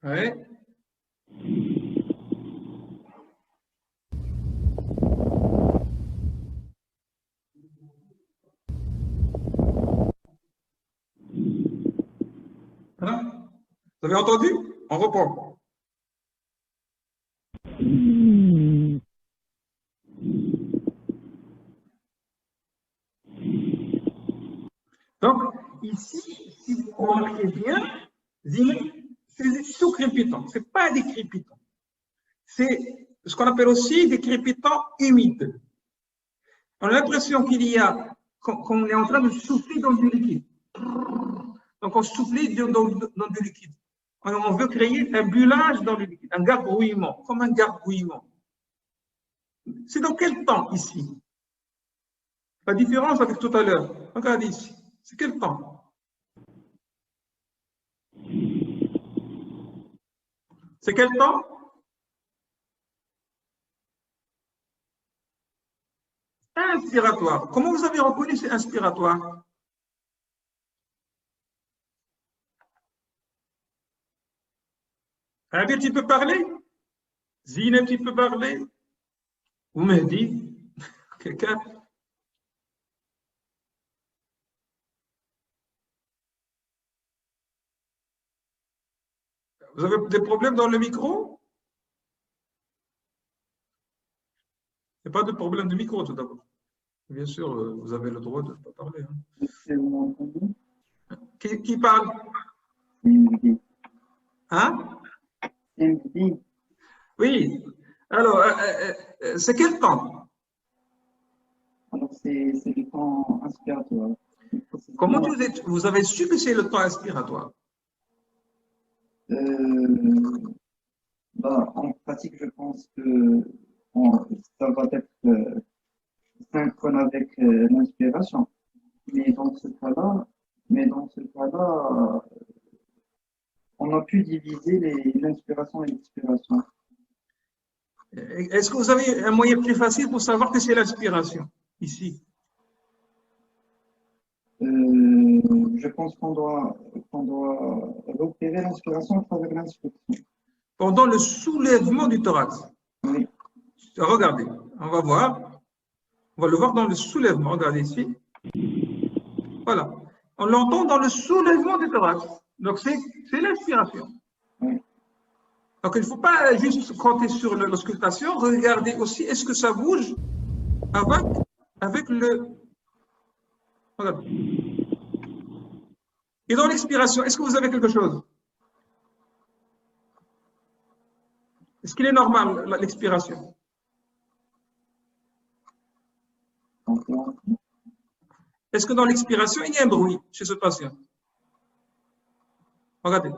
Oui. Voilà. Vous avez entendu? On reprend. Donc, ici, si vous remarquez bien, c'est des sous-crépitants. Ce n'est pas des crépitants. C'est ce qu'on appelle aussi des crépitants humides. On a l'impression qu'on est en train de souffler dans du liquide. Donc, on souffle dans du liquide. On veut créer un bullage dans le liquide, un gargouillement, comme un gargouillement. C'est dans quel temps ici? La différence avec tout à l'heure. Regardez ici. C'est quel temps? C'est quel temps? Inspiratoire. Comment vous avez reconnu c'est inspiratoire? Abir, tu peux parler? Zine, tu peux parler? Ou Mehdi? Quelqu'un? Vous avez des problèmes dans le micro? Il n'y a pas de problème de micro tout d'abord. Bien sûr, vous avez le droit de ne pas parler. Hein. Qui parle? Hein? Oui. Alors, c'est quel temps? Alors, c'est le temps inspiratoire. Comment vous avez su que c'est le temps inspiratoire? En pratique, je pense que ça va être synchrone avec l'inspiration. Mais dans ce cas-là, on a pu diviser l'inspiration et l'expiration. Est-ce que vous avez un moyen plus facile pour savoir que c'est l'inspiration, ici? Je pense qu'on doit repérer l'inspiration à travers l'inspection. Pendant le soulèvement du thorax. Oui. Regardez, on va voir. On va le voir dans le soulèvement. Regardez ici. Voilà. On l'entend dans le soulèvement du thorax. Donc, c'est l'inspiration. Oui. Donc, il ne faut pas juste compter sur l'auscultation. Regardez aussi, est-ce que ça bouge avec le... Regardez. Et dans l'expiration, est-ce que vous avez quelque chose? Est-ce qu'il est normal, l'expiration? Est-ce que dans l'expiration, il y a un bruit chez ce patient? Regardez.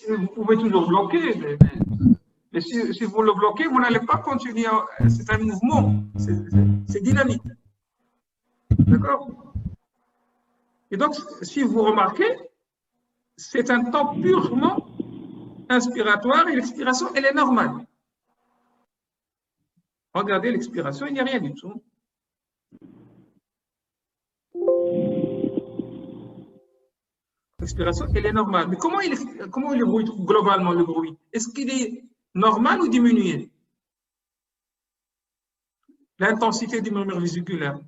Vous pouvez toujours bloquer, mais si vous le bloquez, vous n'allez pas continuer. C'est un mouvement, c'est dynamique. D'accord? Et donc, si vous remarquez, c'est un temps purement inspiratoire et l'expiration, elle est normale. Regardez l'expiration, il n'y a rien du tout. L'expiration, elle est normale. Mais comment il est bruit, globalement, le bruit? Est-ce qu'il est normal ou diminué? L'intensité du murmure vésiculaire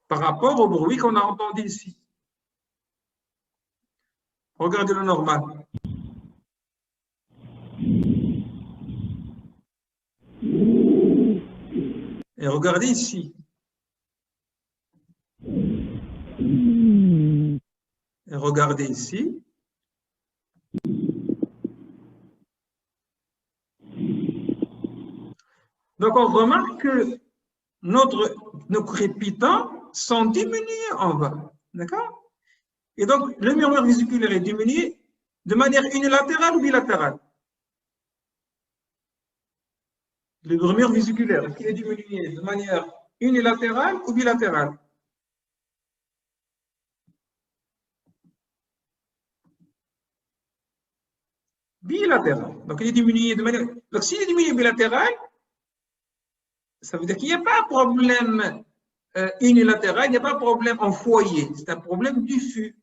par rapport au bruit qu'on a entendu ici. Regardez le normal. Et regardez ici. Et regardez ici. Donc, on remarque que nos crépitants sont diminués en bas. D'accord? Et donc, le murmure vésiculaire est diminué de manière unilatérale ou bilatérale? Le murmure vésiculaire, est-ce qu'il est diminué de manière unilatérale ou bilatérale? Bilatérale. Donc, il est diminué de manière... Donc, s'il est diminué bilatéral, ça veut dire qu'il n'y a pas un problème unilatéral, il n'y a pas un problème en foyer, c'est un problème diffus.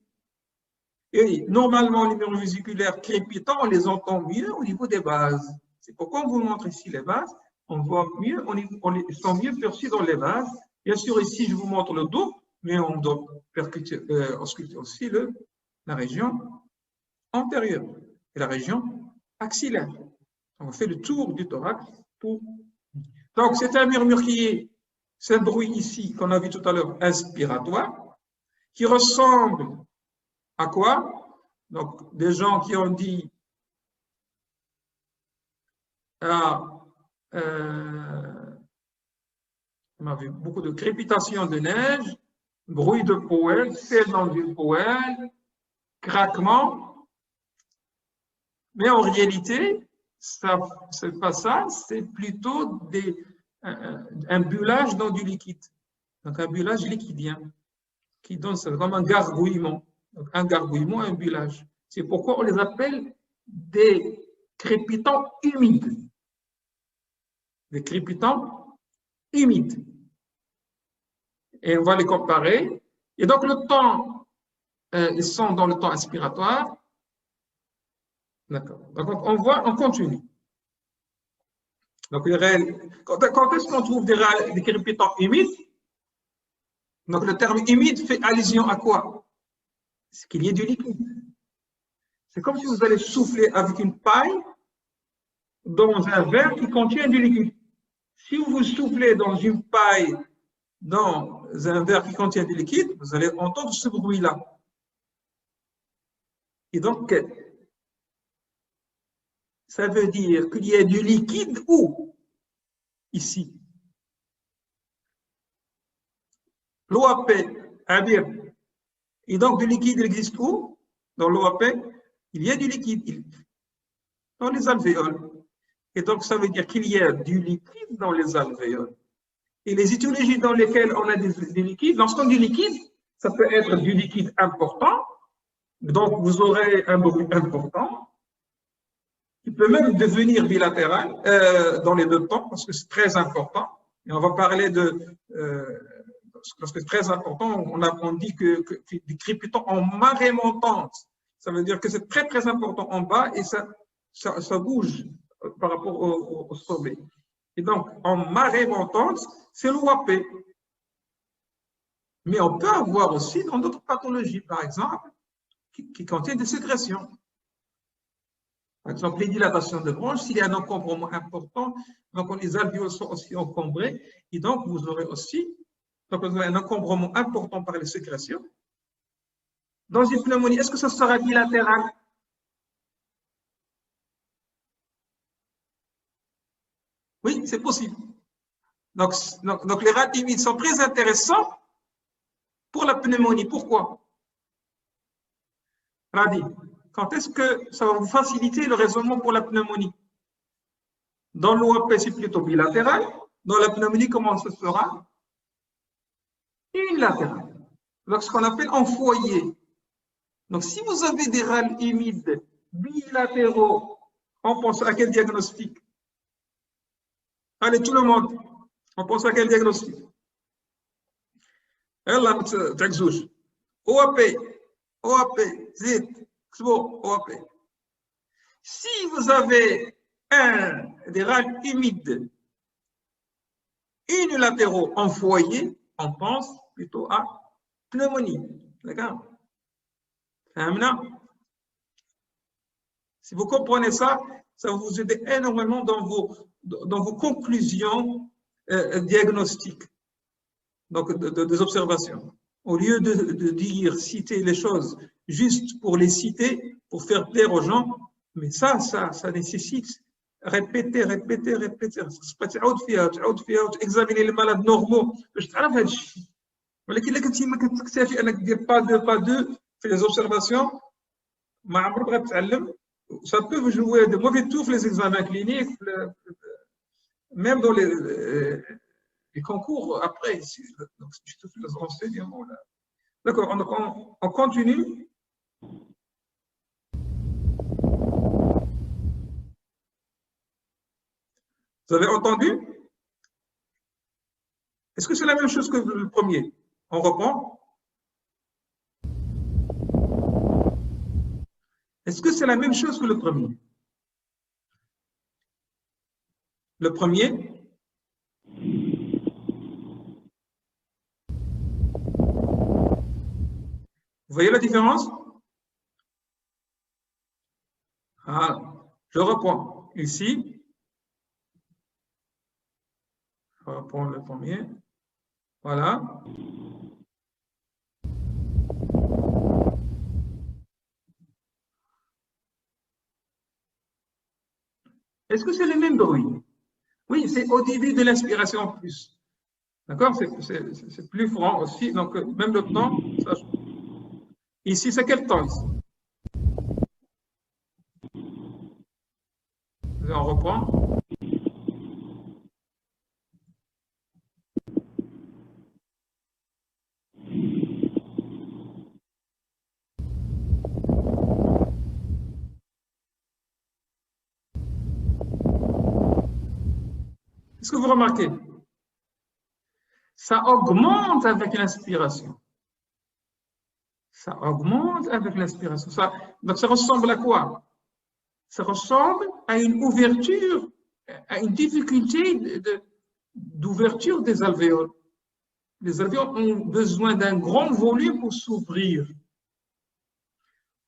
Et normalement, les murmures vésiculaires crépitants, on les entend mieux au niveau des bases. C'est pourquoi on vous montre ici les bases. On voit mieux, ils sont mieux perçus dans les bases. Bien sûr, ici, je vous montre le dos, mais on doit ausculter aussi la région antérieure et la région axillaire. On fait le tour du thorax. Donc, c'est un murmure c'est un bruit ici qu'on a vu tout à l'heure, inspiratoire, qui ressemble à quoi? Donc, des gens qui ont dit on a vu beaucoup de crépitation de neige, bruit de poêle, sel dans une poêle, craquement. Mais en réalité, c'est pas ça, c'est plutôt un bullage dans du liquide. Donc, un bullage liquidien qui donne ça comme un gargouillement. Donc, un gargouillement, un bullage. C'est pourquoi on les appelle des crépitants humides. Des crépitants humides. Et on va les comparer. Et donc, le temps, ils sont dans le temps inspiratoire. D'accord. Donc, on continue. Donc, quand est-ce qu'on trouve des crépitants humides? Donc, le terme humide fait allusion à quoi? C'est qu'il y ait du liquide. C'est comme si vous allez souffler avec une paille dans un verre qui contient du liquide. Si vous soufflez dans une paille dans un verre qui contient du liquide, vous allez entendre ce bruit-là. Et donc, ça veut dire qu'il y a du liquide où? Ici. L'OAP, c'est-à-dire, et donc du liquide il existe où? Dans l'OAP, il y a du liquide dans les alvéoles. Et donc, ça veut dire qu'il y a du liquide dans les alvéoles. Et les étiologies dans lesquelles on a des liquides, lorsqu'on dit liquide, ça peut être du liquide important, donc vous aurez un bruit important. Il peut même devenir bilatéral dans les deux temps, parce que c'est très important. Et on va parler parce que c'est très important, on dit que des crépitants en marée montante, ça veut dire que c'est très très important en bas et ça bouge par rapport au sommet. Et donc, en marée montante, c'est l'OAP. Mais on peut avoir aussi dans d'autres pathologies, par exemple, qui contiennent des sécrétions. Par exemple, les dilatations de bronches, s'il y a un encombrement important, donc les alvéoles sont aussi encombrés, et donc vous aurez aussi un encombrement important par les sécrétions. Dans une pneumonie, est-ce que ça sera bilatéral? Oui, c'est possible. Donc les rats humides sont très intéressants pour la pneumonie. Pourquoi? Radi, quand est-ce que ça va vous faciliter le raisonnement pour la pneumonie? Dans l'OAP, c'est plutôt bilatéral. Dans la pneumonie, comment ce sera? Unilatéral. Donc, ce qu'on appelle en foyer. Donc, si vous avez des râles humides bilatéraux, on pense à quel diagnostic? Allez, tout le monde, on pense à quel diagnostic? OAP, OAP, ZIT, OAP. Si vous avez des râles humides unilatéraux en foyer, on pense plutôt à pneumonie. D'accord? Si vous comprenez ça, ça va vous aider énormément dans vos conclusions diagnostiques, donc des observations. Au lieu de dire, citer les choses juste pour les citer, pour faire plaire aux gens, mais ça nécessite répéter. Examiner les malades normaux. Mais qui est-ce qui m'a dit pas deux fait les observations, ça peut vous jouer de mauvais tours les examens cliniques, même dans les concours après. Donc, je te fais les renseignements là. D'accord, on continue. Vous avez entendu? Est-ce que c'est la même chose que le premier? On reprend. Est-ce que c'est la même chose que le premier? Le premier, vous voyez la différence? Ah, je reprends ici. Je reprends le premier. Voilà. Est-ce que c'est le même bruit? Oui, c'est au début de l'inspiration en plus. D'accord? C'est plus franc aussi. Donc, même le temps, ça change. Ici, c'est quel temps ici? On reprend. Est-ce que vous remarquez? Ça augmente avec l'inspiration. Ça augmente avec l'inspiration. Donc, ça ressemble à quoi? Ça ressemble à une ouverture, à une difficulté d'ouverture des alvéoles. Les alvéoles ont besoin d'un grand volume pour s'ouvrir.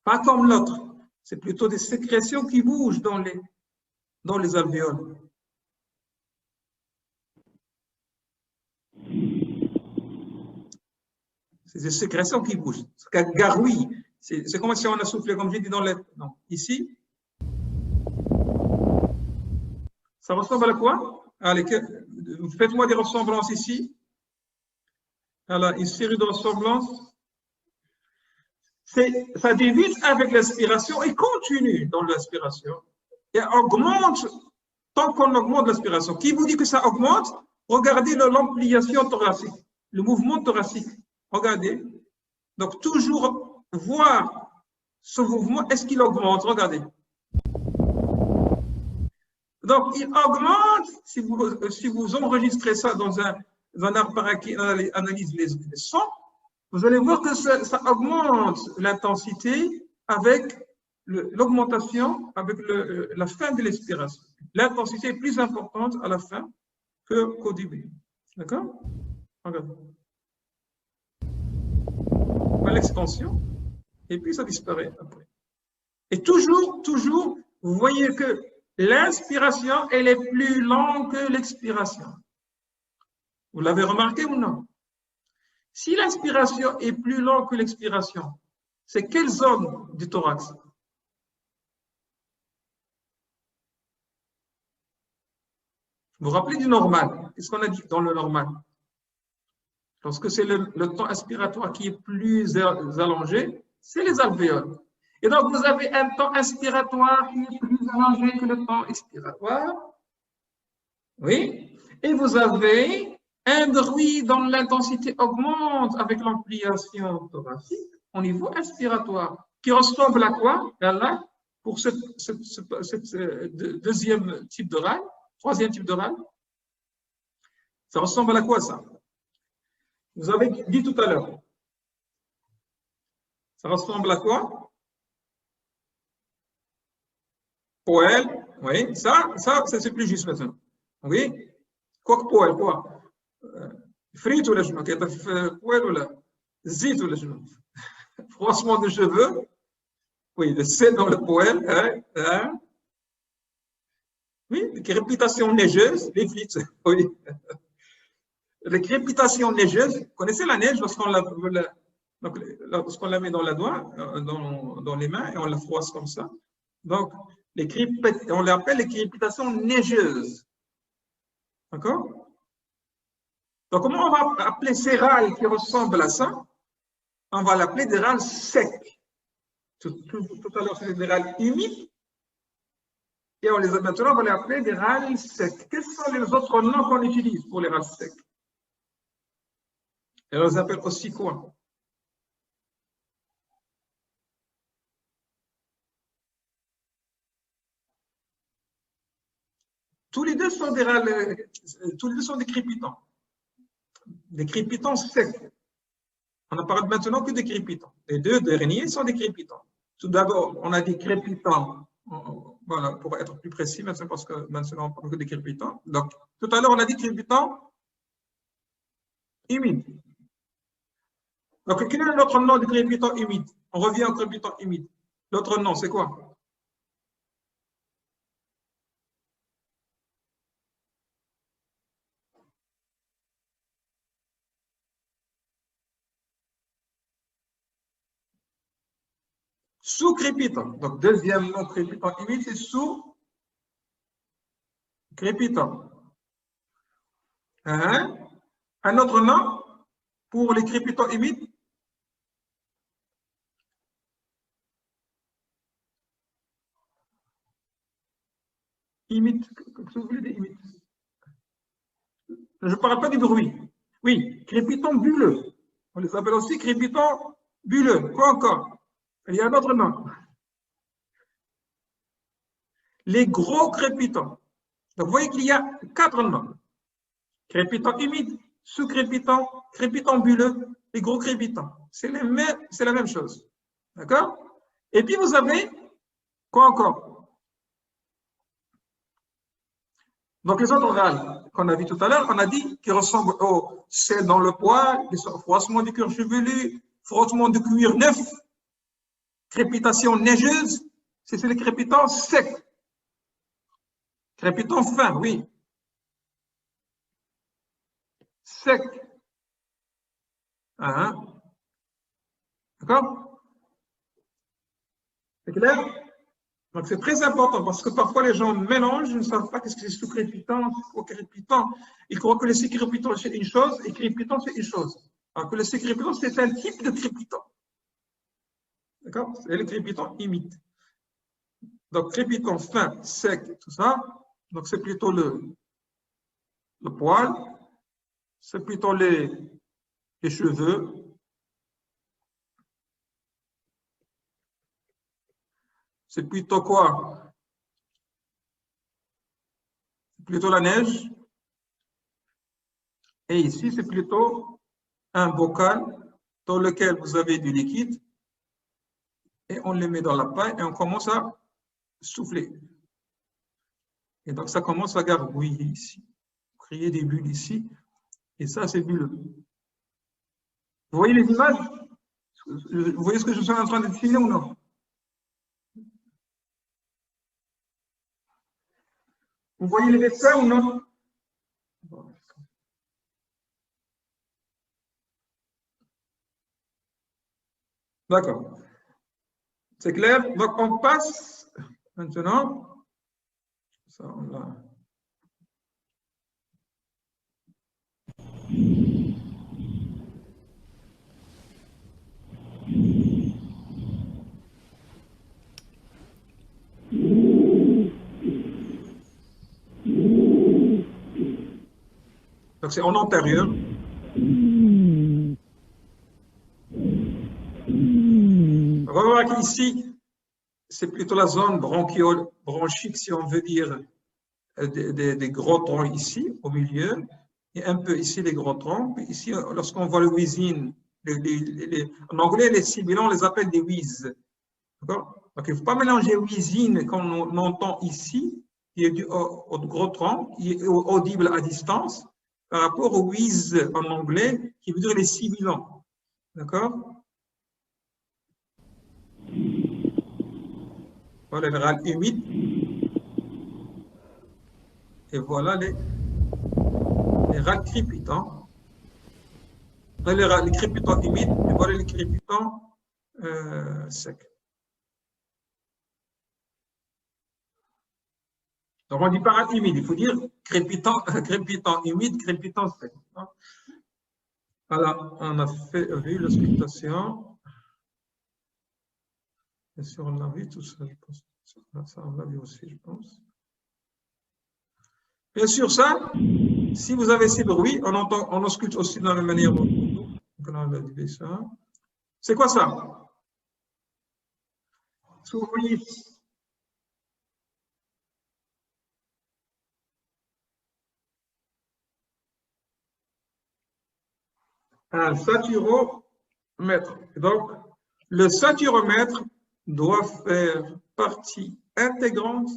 Pas comme l'autre. C'est plutôt des sécrétions qui bougent dans les alvéoles. C'est des sécrétions qui bougent. C'est garouille. C'est comme si on a soufflé, comme j'ai dit dans les... Non. Ici, ça ressemble à quoi? Allez, faites-moi des ressemblances ici. Alors, une série de ressemblances. Ça débute avec l'aspiration et continue dans l'aspiration. Et augmente tant qu'on augmente l'aspiration. Qui vous dit que ça augmente? Regardez l'ampliation thoracique, le mouvement thoracique. Regardez. Donc, toujours voir ce mouvement, est-ce qu'il augmente? Regardez. Donc, il augmente, si vous enregistrez ça dans un appareil qui analyse les sons, vous allez voir que ça augmente l'intensité avec l'augmentation, avec la fin de l'expiration. L'intensité est plus importante à la fin qu'au début. D'accord? Regardez. L'extension, et puis ça disparaît après. Et toujours, vous voyez que l'inspiration, elle est plus longue que l'expiration. Vous l'avez remarqué ou non? Si l'inspiration est plus longue que l'expiration, c'est quelle zone du thorax? Vous vous rappelez du normal? Qu'est-ce qu'on a dit dans le normal? Lorsque c'est le temps aspiratoire qui est plus allongé, c'est les alvéoles. Et donc, vous avez un temps inspiratoire qui est plus allongé que le temps expiratoire. Oui. Et vous avez un bruit dont l'intensité augmente avec l'ampliation thoracique au niveau inspiratoire, qui ressemble à quoi, là, pour ce deuxième type de râle, troisième type de râle? Ça ressemble à quoi, ça? Vous avez dit tout à l'heure. Ça ressemble à quoi? Poêle, oui. Ça c'est plus juste maintenant. Oui. Quoi que poêle, quoi? Frite ou la genoux? Poêle ou la? Zit ou la genoux? Froissement de cheveux. Oui, le sel dans le poêle. Hein? Oui, les crépitations neigeuses, les frites. Oui. Les crépitations neigeuses. Vous connaissez la neige lorsqu'on la met dans la doigt, dans les mains, et on la froisse comme ça. Donc, on l'appelle les crépitations neigeuses. D'accord? Donc, comment on va appeler ces râles qui ressemblent à ça? On va l'appeler des râles secs. Tout à l'heure, c'était des râles humides. Et maintenant, on va les appeler des râles secs. Quels sont les autres noms qu'on utilise pour les râles secs? Et on les appelle aussi quoi? Tous les deux sont des râles, tous les deux sont des crépitants. Des crépitants secs. On ne parle maintenant que des crépitants. Les deux derniers sont des crépitants. Tout d'abord, on a des crépitants, voilà, pour être plus précis maintenant, parce que maintenant on parle que des crépitants. Donc, tout à l'heure, on a dit crépitants humides. Donc, quel est l'autre nom du crépitant humide? On revient au crépitant humide. L'autre nom, c'est quoi? Sous-crépitant. Donc, deuxième nom crépitant humide, c'est sous-crépitant. Hein? Un autre nom pour les crépitants humides? Imite. Qu'est-ce que vous voulez dire, imite? Je ne parle pas du bruit. Oui, crépitant bulleux. On les appelle aussi crépitants bulleux. Quoi encore? Il y a un autre nom. Les gros crépitants. Donc, vous voyez qu'il y a 4 noms. Crépitant humide, sous-crépitant, crépitant bulleux, et gros crépitant. C'est la même chose. D'accord? Et puis vous avez, quoi encore? Donc les autres râles qu'on a vu tout à l'heure, on a dit qu'ils ressemblent au sel dans le poil, froissement du cuir chevelu, frottement de cuir neuf, crépitation neigeuse, c'est les crépitants secs. Crépitant fin, oui. Sec. Hein? D'accord? C'est clair? Donc c'est très important parce que parfois les gens mélangent, ils ne savent pas qu'est-ce que c'est sous-crépitant, crépitant. Ils croient que le sous-crépitant c'est une chose et crépitant c'est une chose. Alors que le sous-crépitant c'est un type de crépitant. D'accord? C'est le crépitant humide. Donc crépitant fin, sec, tout ça. Donc c'est plutôt le poil, c'est plutôt les cheveux. C'est plutôt quoi? C'est plutôt la neige. Et ici, c'est plutôt un bocal dans lequel vous avez du liquide. Et on le met dans la paille et on commence à souffler. Et donc, ça commence à gargouiller ici. Créer des bulles ici. Et ça, c'est bulleux. Vous voyez les images? Vous voyez ce que je suis en train de dessiner ou non? Vous voyez les dessins ou non? D'accord. C'est clair? Donc, on passe maintenant. Ça, on a... Donc, c'est en antérieur. On va voir qu'ici, c'est plutôt la zone bronchique, si on veut dire, des gros troncs ici, au milieu, et un peu ici les gros troncs. Puis ici, lorsqu'on voit le wheezing, en anglais, les sibilants, on les appelle des wheezes. D'accord? Donc, il ne faut pas mélanger wheezing qu'on entend ici, qui est dû au gros tronc, qui est audible à distance, par rapport au wheeze en anglais, qui veut dire les sibilants. D'accord? Voilà les râles humides. Et voilà les râles crépitants. Là, les crépitants humides, et voilà les crépitants secs. Donc, on dit pas râle humide, il faut dire crépitant humide, crépitant sec. Voilà, on a vu l'auscultation. Bien sûr, on l'a vu tout ça, je pense. Ça, on l'a vu aussi, je pense. Bien sûr, ça, si vous avez ces bruits, on ausculte aussi de la même manière. C'est quoi ça? Si vous voyez, un saturomètre. Donc, le saturomètre doit faire partie intégrante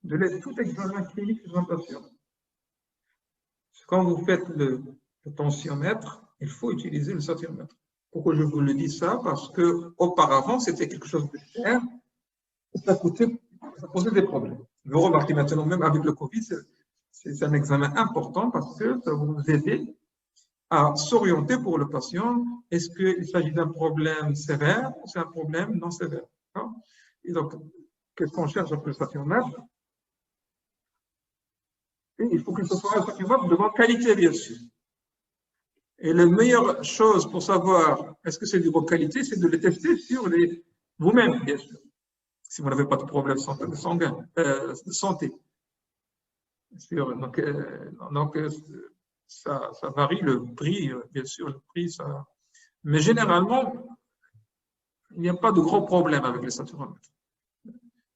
de tout examen clinique de un patient. Quand vous faites le tensiomètre, il faut utiliser le saturomètre. Pourquoi je vous le dis ça? Parce que auparavant, c'était quelque chose de cher, et ça posait des problèmes. Vous remarquez maintenant, même avec le Covid, c'est un examen important parce que ça va vous aider à s'orienter pour le patient. Est-ce qu'il s'agit d'un problème sévère ou c'est un problème non sévère? Et donc, qu'est-ce qu'on cherche avec le saturomètre? Et il faut que ce soit un saturomètre de bonne qualité, bien sûr. Et la meilleure chose pour savoir est-ce que c'est de bonne qualité, c'est de le tester sur vous-même, bien sûr. Si vous n'avez pas de problème de santé. Donc, ça varie le prix, bien sûr, le prix, ça. Mais généralement, il n'y a pas de gros problèmes avec les saturomètres.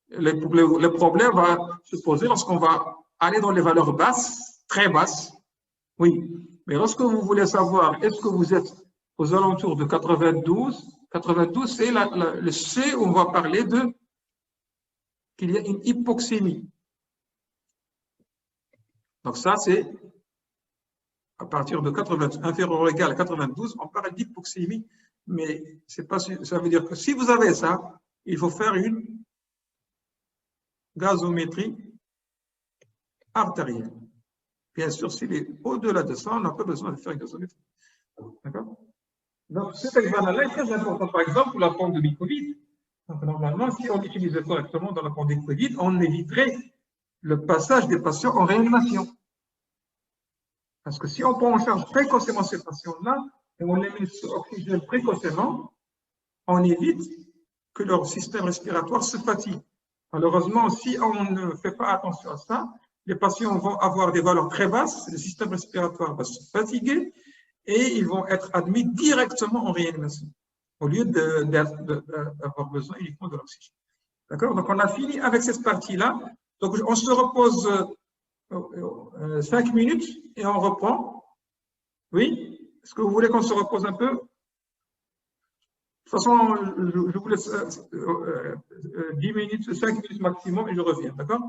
Le problème va se poser lorsqu'on va aller dans les valeurs basses, très basses. Oui, mais lorsque vous voulez savoir est-ce que vous êtes aux alentours de 92, 92 c'est le C où on va parler qu'il y a une hypoxémie. Donc ça, c'est à partir de 92, inférieur ou égal à 92, on parle d'hypoxémie, mais c'est pas, ça veut dire que si vous avez ça, il faut faire une gazométrie artérielle. Bien sûr, s'il est au-delà de ça, on n'a pas besoin de faire une gazométrie. D'accord? Donc, cet examen-là est très important, par exemple, pour la pandémie Covid. Donc, normalement, si on l'utilisait correctement dans la pandémie Covid, on éviterait le passage des patients en réanimation. Parce que si on prend en charge précocement ces patients-là, et on les met sous oxygène précocement, on évite que leur système respiratoire se fatigue. Malheureusement, si on ne fait pas attention à ça, les patients vont avoir des valeurs très basses, le système respiratoire va se fatiguer et ils vont être admis directement en réanimation, au lieu d'avoir besoin uniquement de l'oxygène. D'accord? Donc, on a fini avec cette partie-là. Donc, on se repose 5 minutes et on reprend. Oui? Est-ce que vous voulez qu'on se repose un peu? De toute façon, je vous laisse 10 minutes, 5 minutes maximum et je reviens. D'accord?